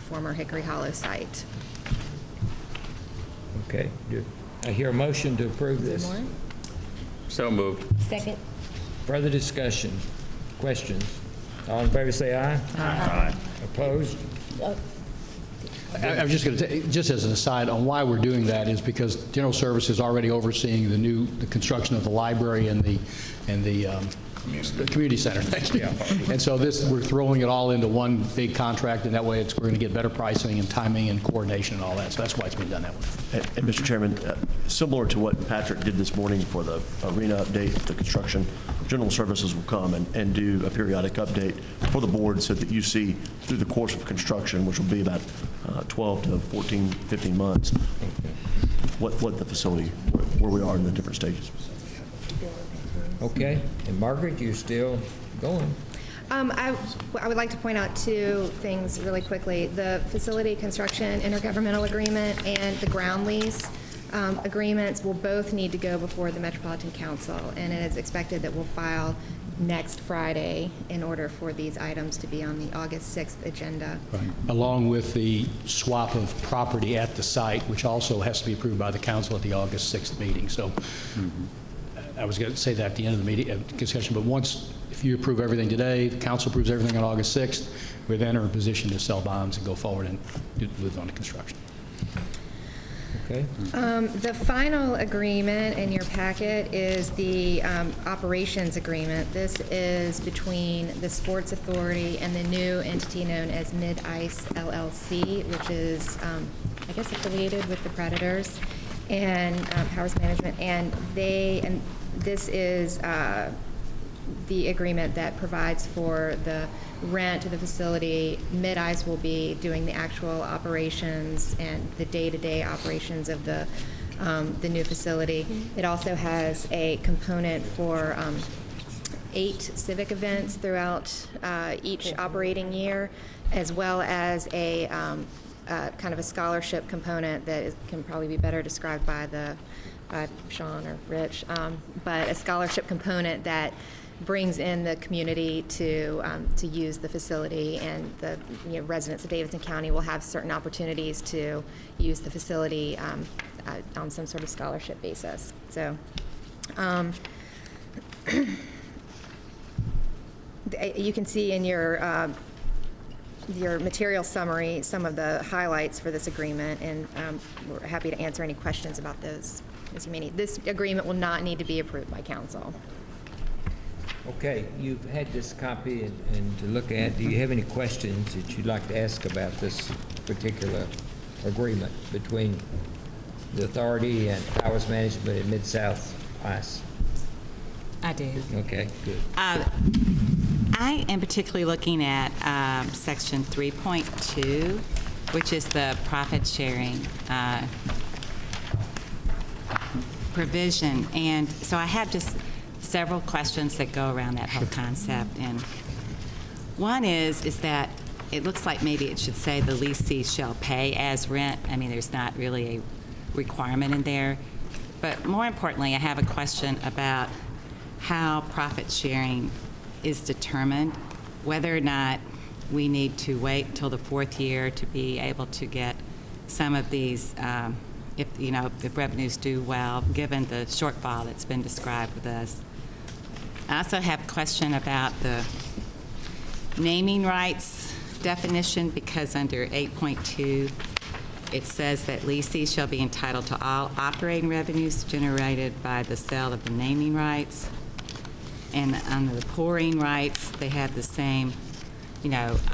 former Hickory Hollow site. Okay. Do I hear a motion to approve this? More? So moved. Second. Further discussion? Questions? All in favor say aye. Aye. Opposed? I was just going to, just as an aside, on why we're doing that is because General Services is already overseeing the construction of the library and the community center. Thank you. And so we're throwing it all into one big contract, and that way we're going to get better pricing and timing and coordination and all that. So that's why it's being done that way. And Mr. Chairman, similar to what Patrick did this morning for the arena update, the construction, General Services will come and do a periodic update for the board so that you see through the course of construction, which will be about 12 to 14, 15 months, what the facility, where we are in the different stages. Okay. And Margaret, you still going? I would like to point out two things really quickly. The facility construction intergovernmental agreement and the ground lease agreements will both need to go before the Metropolitan Council, and it is expected that we'll file next Friday in order for these items to be on the August 6th agenda. Right. Along with the swap of property at the site, which also has to be approved by the council at the August 6th meeting. So I was going to say that at the end of the meeting discussion, but if you approve everything today, the council approves everything on August 6th, we then are in a position to sell bonds and go forward and move on to construction. Okay. The final agreement in your packet is the operations agreement. This is between the Sports Authority and the new entity known as Mid-Ice LLC, which is, I guess, affiliated with the Predators and Powers Management. And this is the agreement that provides for the rent to the facility. Mid-Ice will be doing the actual operations and the day-to-day operations of the new facility. It also has a component for 8 civic events throughout each operating year, as well as a kind of a scholarship component that can probably be better described by Sean or Rich, but a scholarship component that brings in the community to use the facility, and the residents of Davidson County will have certain opportunities to use the facility on some sort of scholarship basis. So you can see in your material summary some of the highlights for this agreement, and we're happy to answer any questions about those as you may need. This agreement will not need to be approved by council. Okay, you've had this copy and to look at. Do you have any questions that you'd like to ask about this particular agreement between the authority and Powers Management and Mid-South ICE? I do. Okay, good. I am particularly looking at section 3.2, which is the profit sharing provision. And so I have just several questions that go around that whole concept. And one is that it looks like maybe it should say the leasee shall pay as rent. I mean, there's not really a requirement in there. But more importantly, I have a question about how profit sharing is determined, whether or not we need to wait till the fourth year to be able to get some of these, if revenues do well, given the shortfall that's been described with us. I also have a question about the naming rights definition, because under 8.2, it says that lessees shall be entitled to all operating revenues generated by the sale of the naming rights. And under the pouring rights, they have the same,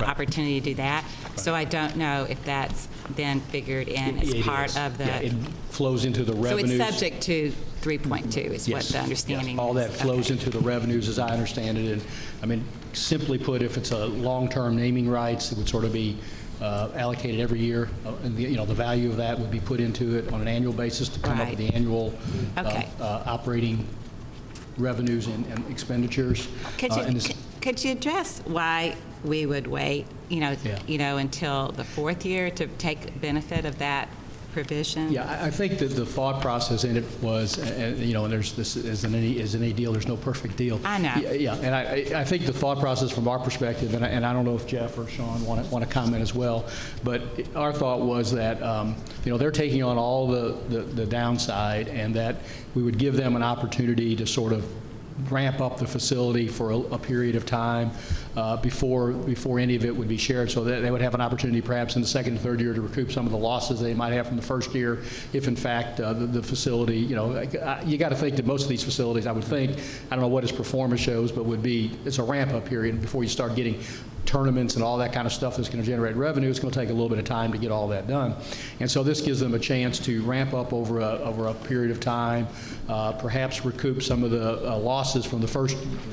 opportunity to do that. So I don't know if that's then figured in as part of the... Yeah, it flows into the revenues. So it's subject to 3.2 is what the understanding is. All that flows into the revenues, as I understand it. And I mean, simply put, if it's a long-term naming rights, it would sort of be allocated every year, and the value of that would be put into it on an annual basis to come up with the annual operating revenues and expenditures. Could you address why we would wait, until the fourth year to take benefit of that provision? Yeah, I think that the thought process in it was, and there's this is any deal. There's no perfect deal. I know. Yeah, and I think the thought process from our perspective, and I don't know if Jeff or Sean want to comment as well, but our thought was that they're taking on all the downside, and that we would give them an opportunity to sort of ramp up the facility for a period of time before any of it would be shared, so that they would have an opportunity perhaps in the second and third year to recoup some of the losses they might have from the first year, if in fact the facility, you got to think that most of these facilities, I would think, I don't know what its performance shows, but it's a ramp-up period before you start getting tournaments and all that kind of stuff that's going to generate revenue. It's going to take a little bit of time to get all that done. And so this gives them a chance to ramp up over a period of time, perhaps recoup some of the losses from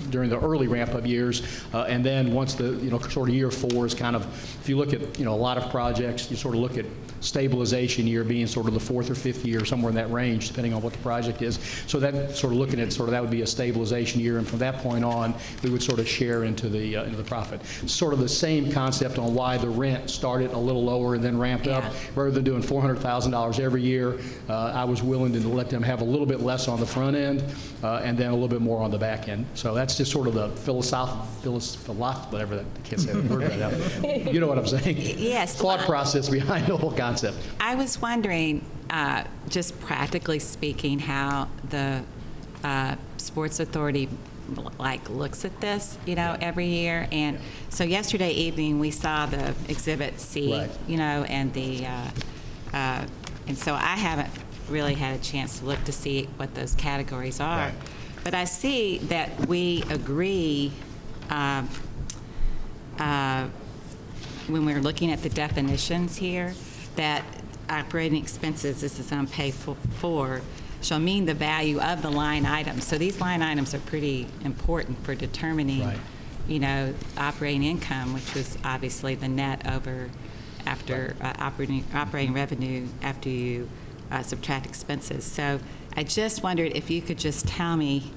during the early ramp-up years, and then once the, sort of year 4 is kind of, if you look at, a lot of projects, you sort of look at stabilization year being sort of the 4th or 5th year, somewhere in that range, depending on what the project is. So that sort of looking at that would be a stabilization year, and from that point on, we would sort of share into the profit. Sort of the same concept on why the rent started a little lower and then ramped up. Rather than doing $400,000 every year, I was willing to let them have a little bit less on the front end and then a little bit more on the back end. So that's just sort of the whatever that, I can't say the word right now. You know what I'm saying? Yes. Thought process behind the whole concept. I was wondering, just practically speaking, how the Sports Authority looks at this, every year. And so yesterday evening we saw the Exhibit C, and the and so I haven't really had a chance to look to see what those categories are. Right. But I see that we agree when we're looking at the definitions here that operating expenses, this is on page 4, shall mean the value of the line items. So these line items are pretty important for determining, operating income, which was obviously the net over after operating revenue after you subtract expenses. So I just wondered if you could just tell me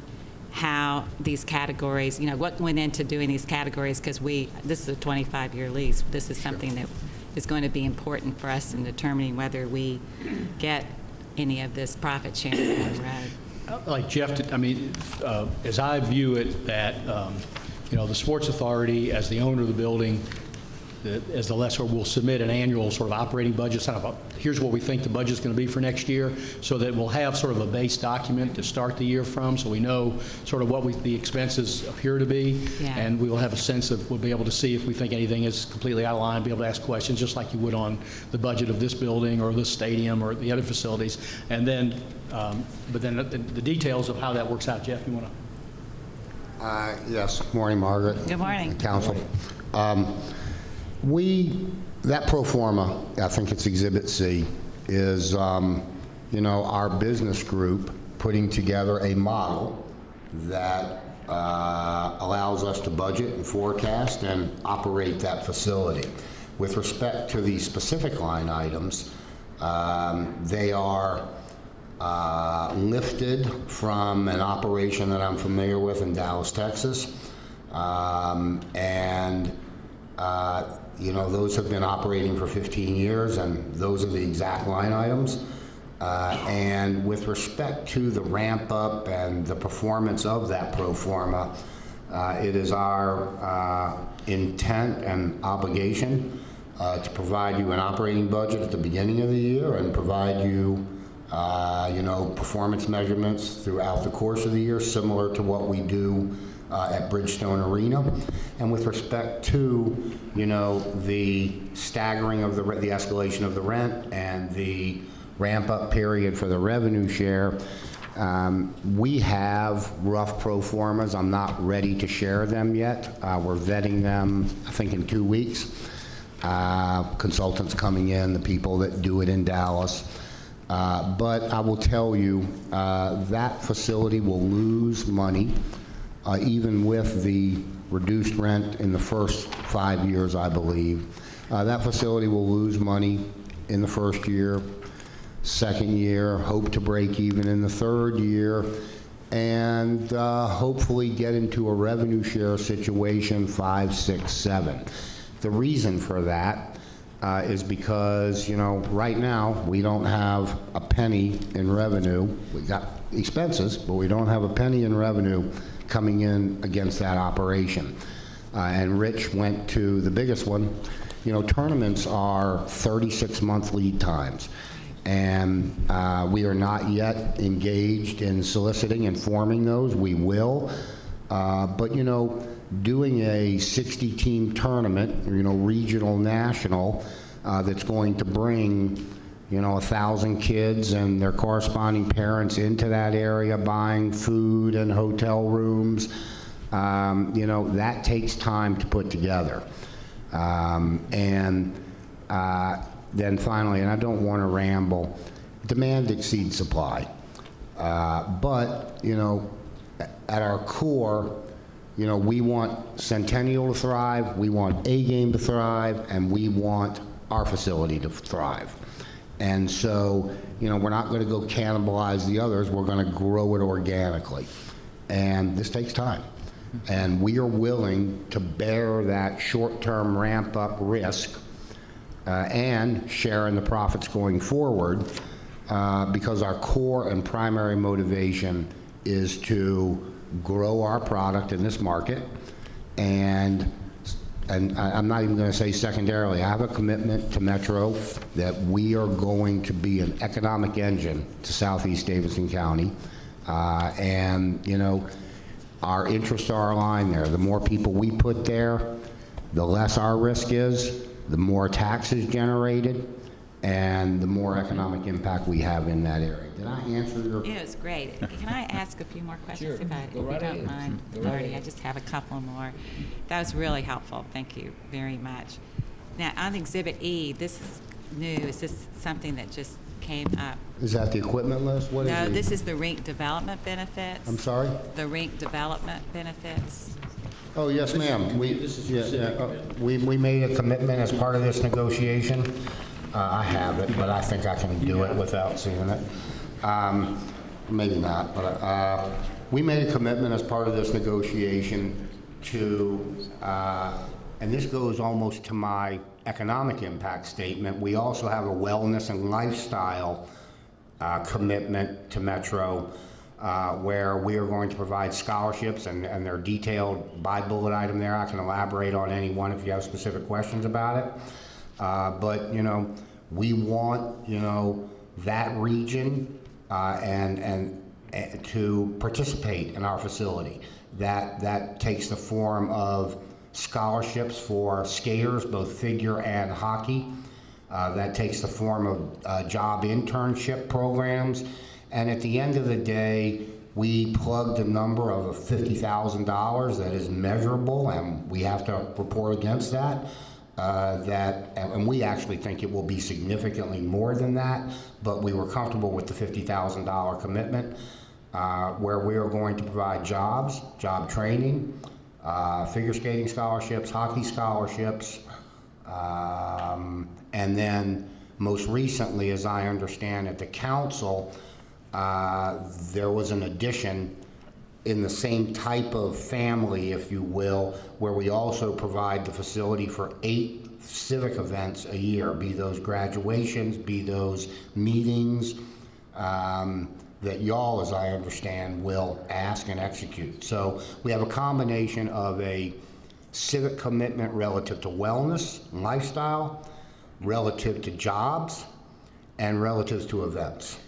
how these categories, what went into doing these categories, because this is a 25-year lease. This is something that is going to be important for us in determining whether we get any of this profit sharing down the road. Like Jeff, as I view it, that the Sports Authority, as the owner of the building, as the lessor, will submit an annual sort of operating budget. Here's what we think the budget's going to be for next year, so that we'll have sort of a base document to start the year from, so we know sort of what the expenses appear to be, and we will have a sense of, we'll be able to see if we think anything is completely out of line, be able to ask questions just like you would on the budget of this building or this stadium or the other facilities. And then, but then the details of how that works out, Jeff, you want to? Yes, morning, Margaret. Good morning. Council. That pro forma, I think it's Exhibit C, is, our business group putting together a model that allows us to budget and forecast and operate that facility. With respect to the specific line items, they are lifted from an operation that I'm familiar with in Dallas, Texas. Those have been operating for 15 years, and those are the exact line items. And with respect to the ramp up and the performance of that pro forma, it is our intent and obligation to provide you an operating budget at the beginning of the year and provide you performance measurements throughout the course of the year, similar to what we do at Bridgestone Arena. And with respect to, the staggering of the escalation of the rent and the ramp-up period for the revenue share, we have rough pro formas. I'm not ready to share them yet. We're vetting them, I think, in 2 weeks. Consultants coming in, the people that do it in Dallas. But I will tell you, that facility will lose money, even with the reduced rent in the first 5 years, I believe. That facility will lose money in the first year, second year, hope to break even in the third year, and hopefully get into a revenue share situation 5, 6, 7. The reason for that is because, right now we don't have a penny in revenue. We got expenses, but we don't have a penny in revenue coming in against that operation. And Rich went to the biggest one. Tournaments are 36-month lead times. And we are not yet engaged in soliciting and forming those. We will. But, doing a 60-team tournament, regional, national, that's going to bring, 1,000 kids and their corresponding parents into that area, buying food and hotel rooms, that takes time to put together. Then finally, and I don't want to ramble, demand exceeds supply. But, at our core, we want Centennial to thrive, we want A-Game to thrive, and we want our facility to thrive. And so, we're not going to go cannibalize the others, we're going to grow it organically. And this takes time. And we are willing to bear that short-term ramp-up risk and share in the profits going forward because our core and primary motivation is to grow our product in this market, and I'm not even going to say secondarily, I have a commitment to Metro that we are going to be an economic engine to Southeast Davidson County, and our interests are aligned there. The more people we put there, the less our risk is, the more taxes generated, and the more economic impact we have in that area. Did I answer your? Yeah, it was great. Can I ask a few more questions Sure. if Go you right don't ahead. mind, Go right Marty? ahead. I just have a couple more. That was really helpful. Thank you very much. Now, on Exhibit E, this is new. Is this something that just came up? Is that the equipment list? What is No, it? this is the rink development benefits. I'm sorry? The rink development benefits. Oh, yes, ma'am. We made a commitment as part of this negotiation. I have it, but I think I can do it without seeing it. Maybe not, but we made a commitment as part of this negotiation to, and this goes almost to my economic impact statement, we also have a wellness and lifestyle commitment to Metro, where we are going to provide scholarships, and they're detailed by bullet item there. I can elaborate on any one if you have specific questions about it. But, we want, that region and to participate in our facility. That takes the form of scholarships for skaters, both figure and hockey. That takes the form of job internship programs. And at the end of the day, We plugged a number of $50,000 that is measurable, and we have to report against that. And we actually think it will be significantly more than that, but we were comfortable with the $50,000 commitment, where we are going to provide jobs, job training, figure skating scholarships, hockey scholarships, and then most recently, as I understand it, the council, there was an addition in the same type of family, if you will, where we also provide the facility for 8 civic events a year, be those graduations, be those meetings, that y'all, as I understand, will ask and execute. So we have a combination of a civic commitment relative to wellness and lifestyle, relative to jobs, and relative to events.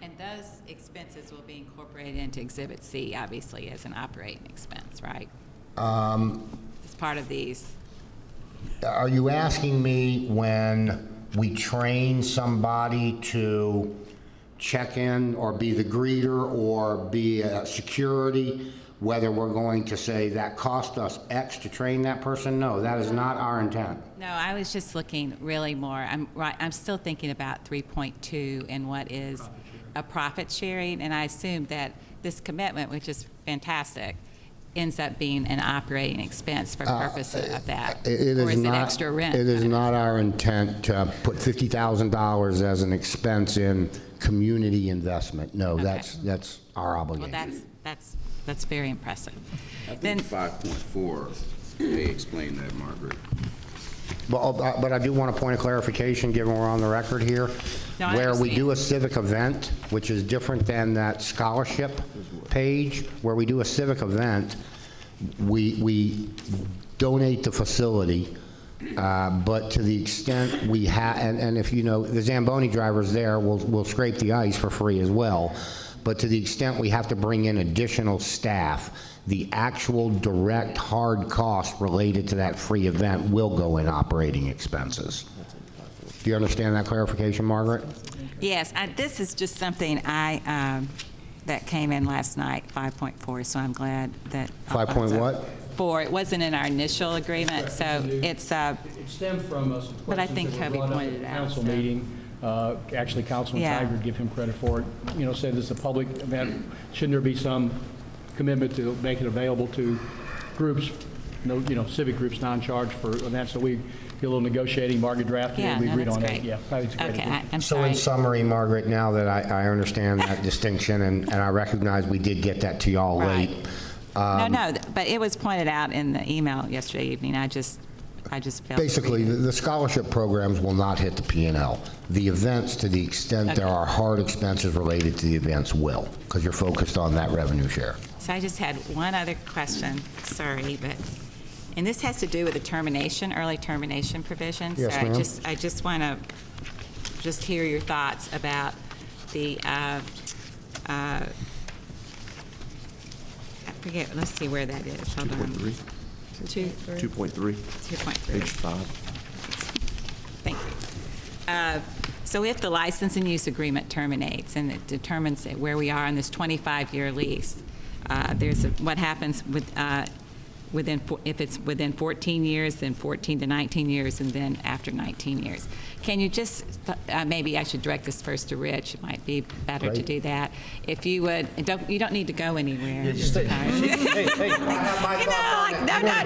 And those expenses will be incorporated into Exhibit C, obviously, as an operating expense, right? As part of these. Are you asking me when we train somebody to check in or be the greeter or be a security, whether we're going to say that cost us X to train that person? No, that is not our intent. No, I was just looking really more, I'm still thinking about 3.2 and what is a profit sharing, and I assume that this commitment, which is fantastic, ends up being an operating expense for purposes of that. Or is it extra rent? It is not our intent to put $50,000 as an expense in community investment. No, Okay. that's our obligation. Well, that's very impressive. I think 5.4, they explained that, Margaret. But I do want a point of clarification, given we're on the record here, No, I where we understand. do a civic event, which is different than that scholarship page, where we do a civic event, we donate the facility, but to the extent we have, and if you know, the Zamboni drivers there will scrape the ice for free as well, but to the extent we have to bring in additional staff, the actual direct hard cost related to that free event will go in operating expenses. Do you understand that clarification, Margaret? Yes, this is just something that came in last night, 5.4, so I'm glad that. 5 point what? 4, it wasn't in our initial agreement, so it's, It stemmed from some But I questions think that were Toby brought up pointed at the it out, council so- meeting. Actually, Councilman Yeah. Tiger, give him credit for it, said this is a public event. Shouldn't there be some commitment to make it available to groups, civic groups, non-charge for events? So we did a little negotiating, Margaret drafted it, Yeah, we no, agreed that's on that. great. Yeah, I think it's a great okay, agreement. I'm So sorry. in summary, Margaret, now that I understand that distinction, and I recognize we did get that to y'all Right. late. No, but it was pointed out in the email yesterday evening. I just felt. Basically, the scholarship programs will not hit the P&L. The events, to the extent there Okay. are hard expenses related to the events, will, because you're focused on that revenue share. So I just had one other question, sorry, and this has to do with the early termination provision. Yes, So ma'am. I just want to just hear your thoughts about the, I forget, let's see where that is, hold on. 2.3. 2.3. 2.3. Page 5. Thank you. So if the license and use agreement terminates and it determines where we are in this 25-year lease, what happens with, if it's within 14 years, then 14 to 19 years, and then after 19 years. Can you just, maybe I should direct this first to Rich, it might be better to Great. do that. If you would, you don't need to go anywhere. Hey, hey.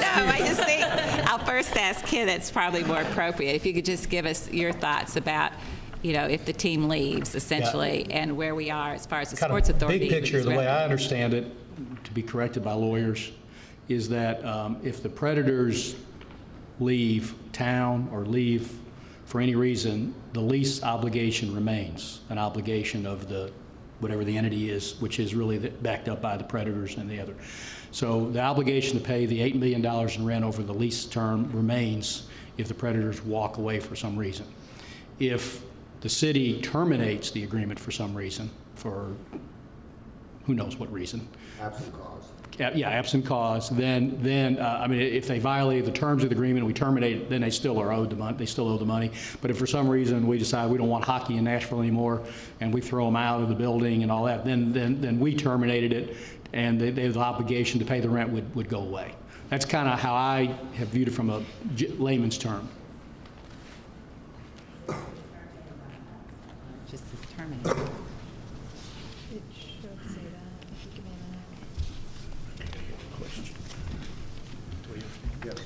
I just think I'll first ask Ken, that's probably more appropriate. If you could just give us your thoughts about, if the team leaves, essentially, and where we are as far as the Kind Sports of Authority. big picture, is the way I revenue. understand it, to be corrected by lawyers, is that if the Predators leave town or leave for any reason, the lease obligation remains an obligation of whatever the entity is, which is really backed up by the Predators and the other. So the obligation to pay the $8 million in rent over the lease term remains if the Predators walk away for some reason. If the city terminates the agreement for some reason, for who knows what reason. Absent cause. Yeah, absent cause, then I mean, if they violate the terms of the agreement, we terminate it, then they still are owed the money, they still owe the money. But if for some reason we decide we don't want hockey in Nashville anymore, and we throw them out of the building and all that, then we terminated it, and the obligation to pay the rent would go away. That's kind of how I have viewed it from a layman's term. Just as terminated. It should say that. If you give me a minute.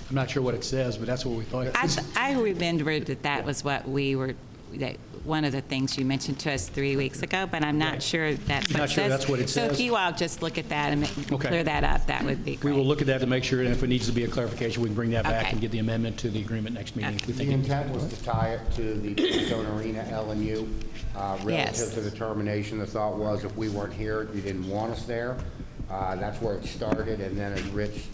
I'm not sure what it says, but that's what we thought. I remembered that was what we were, that one of the things you mentioned to us 3 weeks ago, but I'm not sure that's what it says. Not sure that's what it So if says. you all just look at that and Okay. clear that up, that would be We great. will look at that to make sure, and if it needs to be a clarification, we can bring that back Okay. and get the amendment to the agreement next meeting. If we The think it- intent was to tie it to the Keystone Arena L&U. Yes. Relative to the termination, the thought was if we weren't here, you didn't want us there. That's where it started, and then as Rich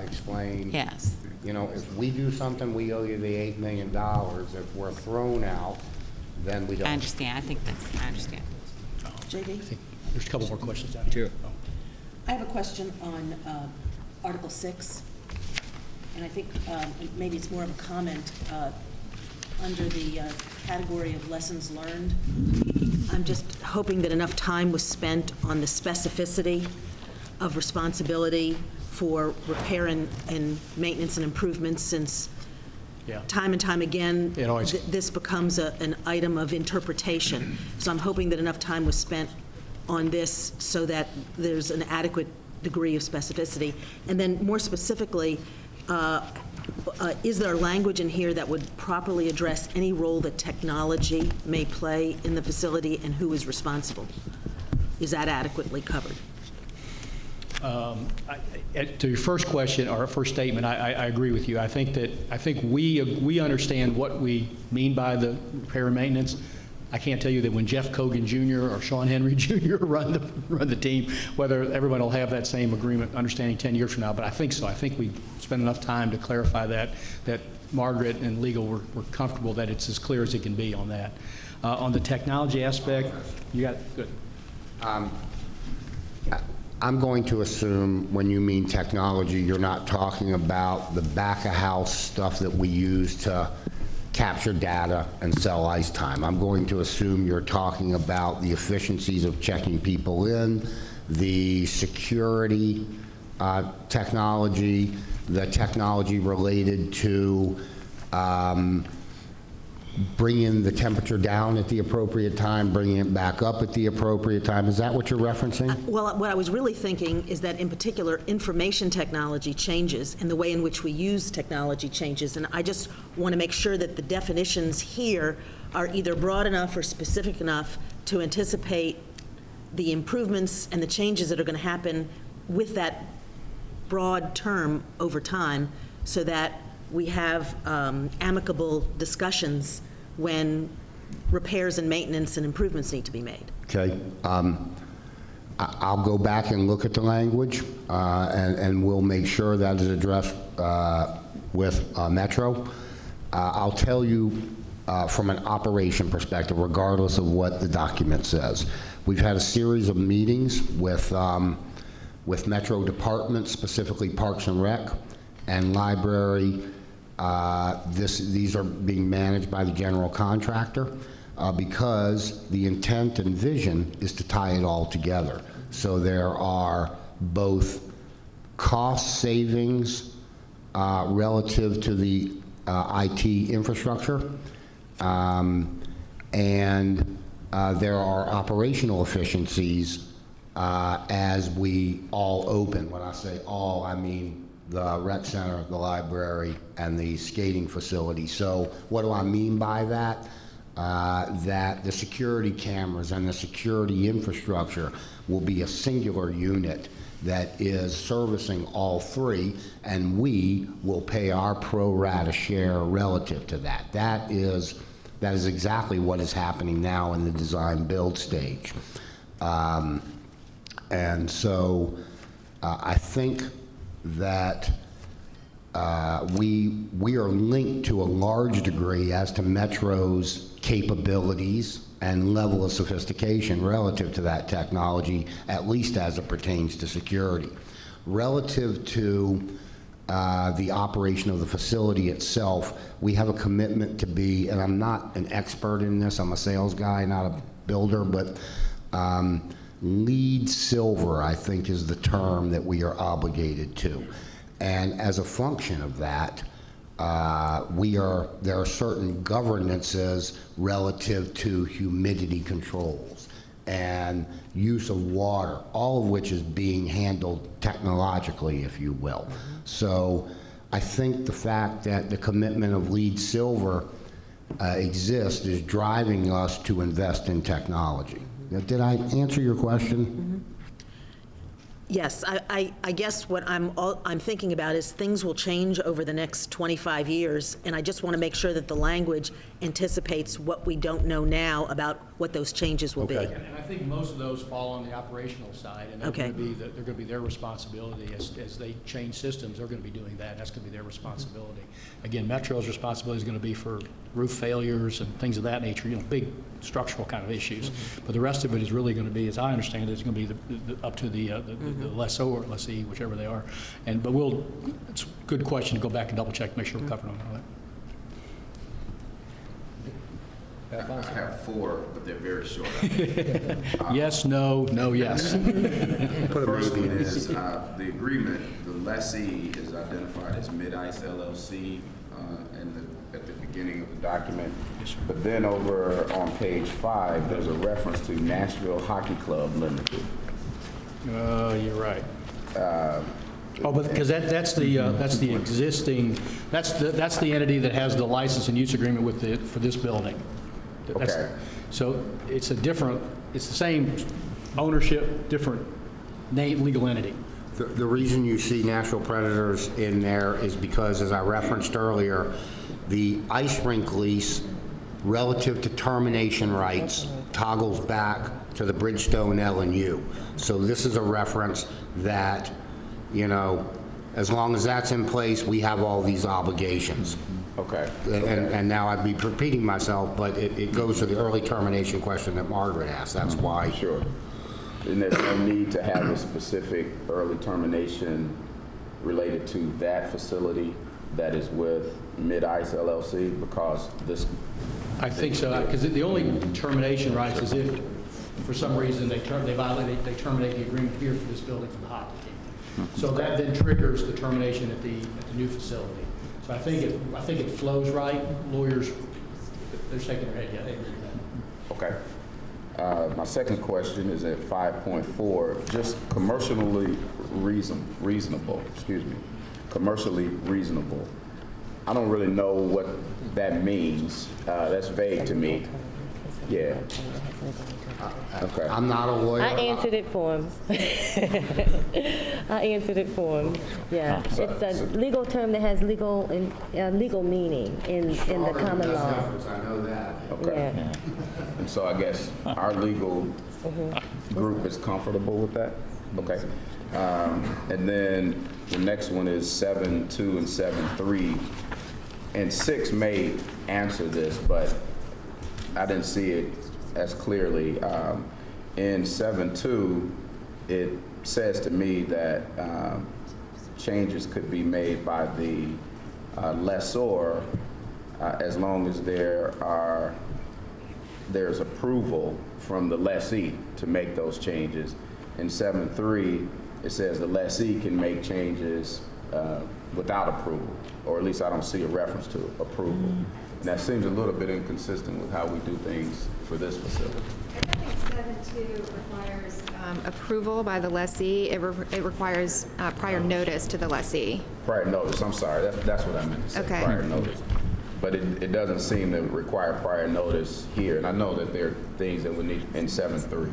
explained. Yes. You know, if we do something, we owe you the $8 million. If we're thrown out, then we don't. I understand. I understand. JD, There's a couple more questions out here. Sure. I have a question on Article 6, and I think maybe it's more of a comment. Under the category of lessons learned, I'm just hoping that enough time was spent on the specificity of responsibility for repair and maintenance and improvements, since Yeah. time and time again, It always- this becomes an item of interpretation. So I'm hoping that enough time was spent on this so that there's an adequate degree of specificity. And then more specifically, is there language in here that would properly address any role that technology may play in the facility and who is responsible? Is that adequately covered? To your first question, or first statement, I agree with you. I think we understand what we mean by the repair and maintenance. I can't tell you that when Jeff Cogan Jr. or Sean Henry Jr. run the team, whether everyone will have that same agreement, understanding 10 years from now, but I think so. I think we spent enough time to clarify that Margaret and legal were comfortable that it's as clear as it can be on that. On the technology aspect, you got it. Good. I'm going to assume when you mean technology, you're not talking about the back-of-house stuff that we use to capture data and sell ice time. I'm going to assume you're talking about the efficiencies of checking people in, the security technology, the technology related to bringing the temperature down at the appropriate time, bringing it back up at the appropriate time. Is that what you're referencing? Well, what I was really thinking is that, in particular, information technology changes and the way in which we use technology changes. And I just want to make sure that the definitions here are either broad enough or specific enough to anticipate the improvements and the changes that are going to happen with that broad term over time, so that we have amicable discussions when repairs and maintenance and improvements need to be made. Okay. I'll go back and look at the language, and we'll make sure that is addressed with Metro. I'll tell you from an operation perspective, regardless of what the document says. We've had a series of meetings with Metro departments, specifically Parks and Rec and Library. These are being managed by the general contractor because the intent and vision is to tie it all together. So there are both cost savings relative to the IT infrastructure, and there are operational efficiencies as we all open. When I say all, I mean the rec center, the library, and the skating facility. So what do I mean by that? That the security cameras and the security infrastructure will be a singular unit that is servicing all three, and we will pay our pro rata share relative to that. That is exactly what is happening now in the design build stage. And so I think that we are linked to a large degree as to Metro's capabilities and level of sophistication relative to that technology, at least as it pertains to security. Relative to the operation of the facility itself, we have a commitment to be, and I'm not an expert in this, I'm a sales guy, not a builder, but LEED Silver, I think, is the term that we are obligated to. And as a function of that, there are certain governances relative to humidity controls and use of water, all of which is being handled technologically, if you will. So I think the fact that the commitment of LEED Silver exists is driving us to invest in technology. Now, did I answer your question? Yes, I guess what I'm thinking about is things will change over the next 25 years, and I just want to make sure that the language anticipates what we don't know now about what those changes will be. And I think most of those fall on the operational side, and they're going to be their responsibility as they change systems. They're going to be doing that. That's going to be their responsibility. Again, Metro's responsibility is going to be for roof failures and things of that nature, big structural kind of issues. But the rest of it is really going to be, as I understand it, it's going to be up to the lessor or lessee, whichever they are. But it's a good question to go back and double check, make sure we're covered on all that. I have 4, but they're very short. Yes, no, no, yes. The first one is the agreement. The lessee is identified as Mid-Ice LLC at the beginning of the document. Yes, sir. But then over on page 5, there's a reference to Nashville Hockey Club Limited. You're right. But because that's the existing, that's the entity that has the license and use agreement for this building. Okay. So it's the same ownership, different legal entity. The reason you see Nashville Predators in there is because, as I referenced earlier, the ice rink lease relative to termination rights toggles back to the Bridgestone L&U. So this is a reference that, as long as that's in place, we have all these obligations. Okay. And now I'd be repeating myself, but it goes to the early termination question that Margaret asked. That's why. Sure. And there's no need to have a specific early termination related to that facility that is with Mid-Ice LLC, because this... I think so, because the only termination rights is if, for some reason, they terminate the agreement here for this building for the hockey team. So that then triggers the termination at the new facility. So I think it flows right. Lawyers, they're shaking their head. Yeah, they agree with that. Okay. My second question is at 5.4, just commercially reasonable. Commercially reasonable. I don't really know what that means. That's vague to me. Yeah. Okay. I'm not a lawyer. I answered it for him. Yeah, it's a legal term that has legal meaning in the common law. I know that. Okay. Yeah. And so I guess our legal group is comfortable with that? Okay. And then the next one is 7.2 and 7.3. And 6 may answer this, but I didn't see it as clearly. In 7.2, it says to me that changes could be made by the lessor as long as there's approval from the lessee to make those changes. In 7.3, it says the lessee can make changes without approval, or at least I don't see a reference to approval. And that seems a little bit inconsistent with how we do things for this facility. I think 7.2 requires approval by the lessee. It requires prior notice to the lessee. Prior notice, I'm sorry, that's what I meant to say, Okay. prior notice. But it doesn't seem to require prior notice here. And I know that there are things that we need in 7.3.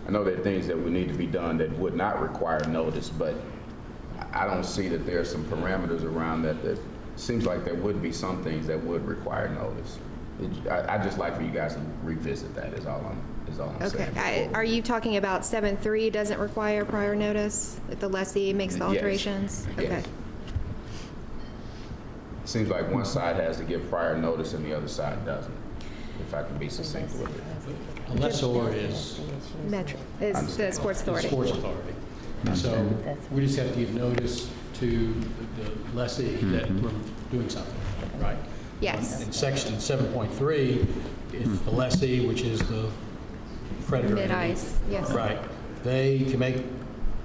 I know there are things that would need to be done that would not require notice, but I don't see that there are some parameters around that seems like there would be some things that would require notice. I'd just like for you guys to revisit that is all I'm saying. Okay. Are you talking about 7.3 doesn't require prior notice if the lessee makes the alterations? Yes. Okay. Yes. Seems like one side has to give prior notice and the other side doesn't. if I can be succinct with it. A lessor is Metro, is the Sports Authority. Sports Authority. So we just have to give notice to the lessee that we're doing something, right? Yes. In section 7.3, if the lessee, which is the creditor entity, Mid-ice, yes. right, they can make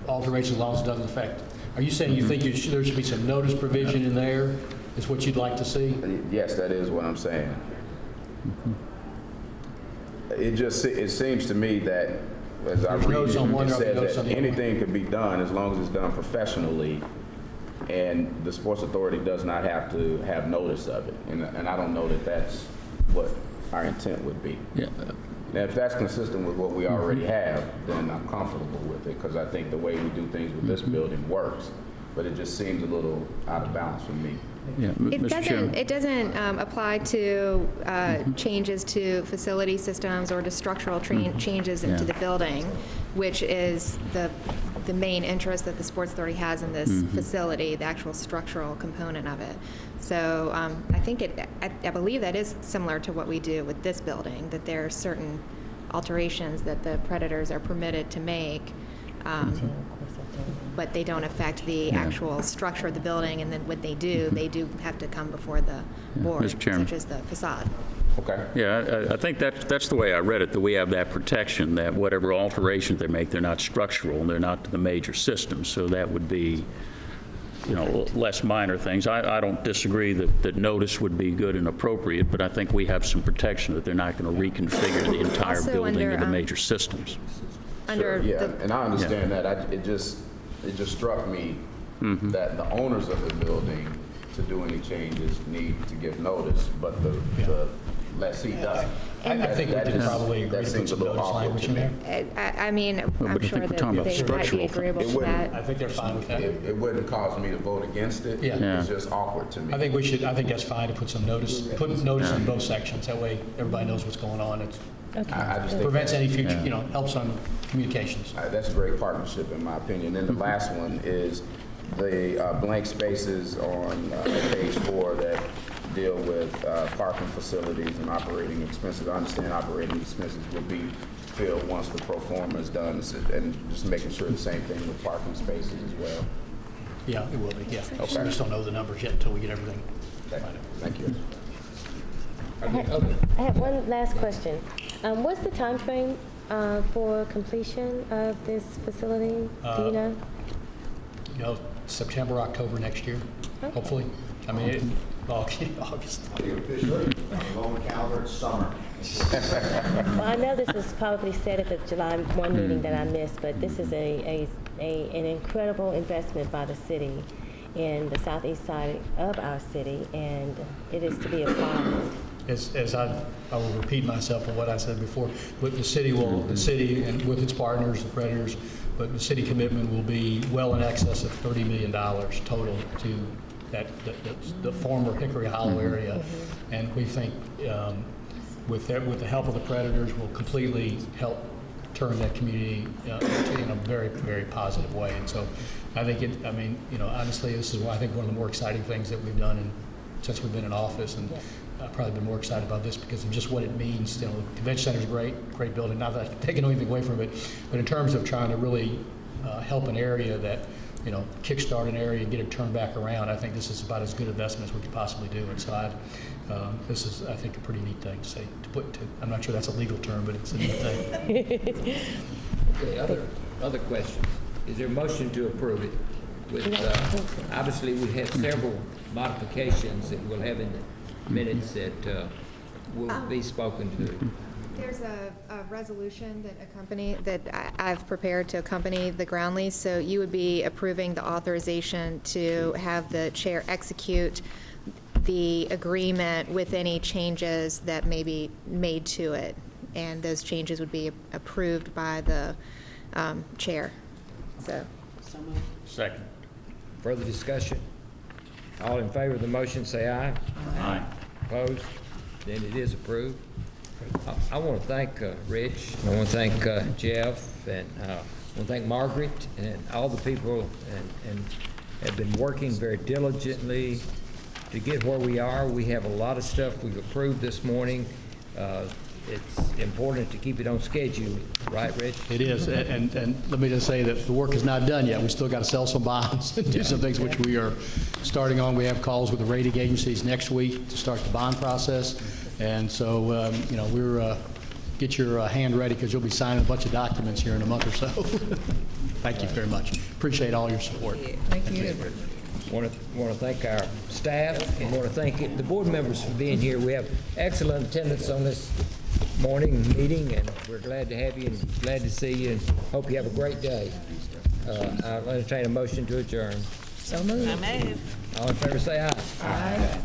alterations as long as it doesn't affect. Are you saying you think there should be some notice provision in there, is what you'd like to see? Yes, that is what I'm saying. It seems to me that, as I read it, it says that anything could be done as long as it's done professionally, and the Sports Authority does not have to have notice of it. And I don't know that that's what our intent would be. Yeah. Now, if that's consistent with what we already have, then I'm comfortable with it, because I think the way we do things with this building works, but it just seems a little out of balance for me. Yeah, It doesn't apply to changes to facility systems or to structural changes into the building, which is the main interest that the Sports Authority has in this facility, the actual structural component of it. So I believe that is similar to what we do with this building, that there are certain alterations that the Predators are permitted to make, but they don't affect the actual structure of the building, and then what they do have to come before the board, Mr. Chairman. such as the facade. Okay. Yeah, I think that's the way I read it, that we have that protection, that whatever alterations they make, they're not structural, and they're not to the major systems, so that would be, less minor things. I don't disagree that notice would be good and appropriate, but I think we have some protection that they're not going to reconfigure the entire Also building under, or the major systems. Sure, yeah, and I understand that. It just struck me that the owners of the building, to do any changes, need to give notice, but the lessee doesn't. I think we could probably agree to put some notice language in there. I mean, I'm but I sure think we're that talking about they might be structural. agreeable to that. I think they're fine with that. It wouldn't cause me to vote against it. Yeah. It's just awkward to me. I think that's fine to put some notice, in both sections. That way, everybody knows what's going on. It I just think prevents that- any future, helps on communications. That's a great partnership, in my opinion. And the last one is the blank spaces on page 4 that deal with parking facilities and operating expenses. I understand operating expenses will be filled once the pro forma is done, and just making sure the same thing with parking spaces as well. Yeah, it will be, yeah. Okay. We just don't know the numbers yet until we get everything. Thank you. I have one last question. What's the time frame for completion of this facility? Do you know? September, October next year, hopefully. I mean, August. Roman calendar, it's summer. Well, I know this was probably said at the July 1 meeting that I missed, but this is an incredible investment by the city in the southeast side of our city, and it is to be applauded. As I will repeat myself on what I said before, but the city and with its partners, the Predators, but the city commitment will be well in excess of $30 million total to the former Hickory Hollow area, and we think with the help of the Predators, will completely help turn that community in a very, very positive way. And so I think honestly, this is I think one of the more exciting things that we've done since we've been in office, and I've probably been more excited about this because of just what it means. The convention center is great building. Not that I'm taking anything away from it, but in terms of trying to really help an area that, kickstart an area and get it turned back around, I think this is about as good investment as we could possibly do. And so this is, I think, a pretty neat thing to say. I'm not sure that's a legal term, but it's a neat thing. Okay, other questions? Is there a motion to approve it? Obviously, we have several modifications that we'll have in the minutes that will be spoken to. There's a resolution that I've prepared to accompany the ground lease, so you would be approving the authorization to have the chair execute the agreement with any changes that may be made to it, and those changes would be approved by the chair. So. Second. Further discussion? All in favor of the motion, say aye. Aye. Opposed? Then it is approved. I want to thank Rich, I want to thank Jeff, and I want to thank Margaret and all the people and have been working very diligently to get where we are. We have a lot of stuff we've approved this morning it's important to keep it on schedule, right, Rich? It is, and let me just say that the work is not done yet. We still got to sell some bonds and do some things which we are starting on. We have calls with the rating agencies next week to start the bond process, and so, you know, we're, get your hand ready because you'll be signing a bunch of documents here in a month or so. Thank you very much. Appreciate all your support. Thank you. Want to thank our staff and want to thank the board members for being here. We have excellent attendance on this morning meeting, and we're glad to have you and glad to see you, and hope you have a great day. I'll entertain a motion to adjourn. So moved. All in favor, say aye. Aye.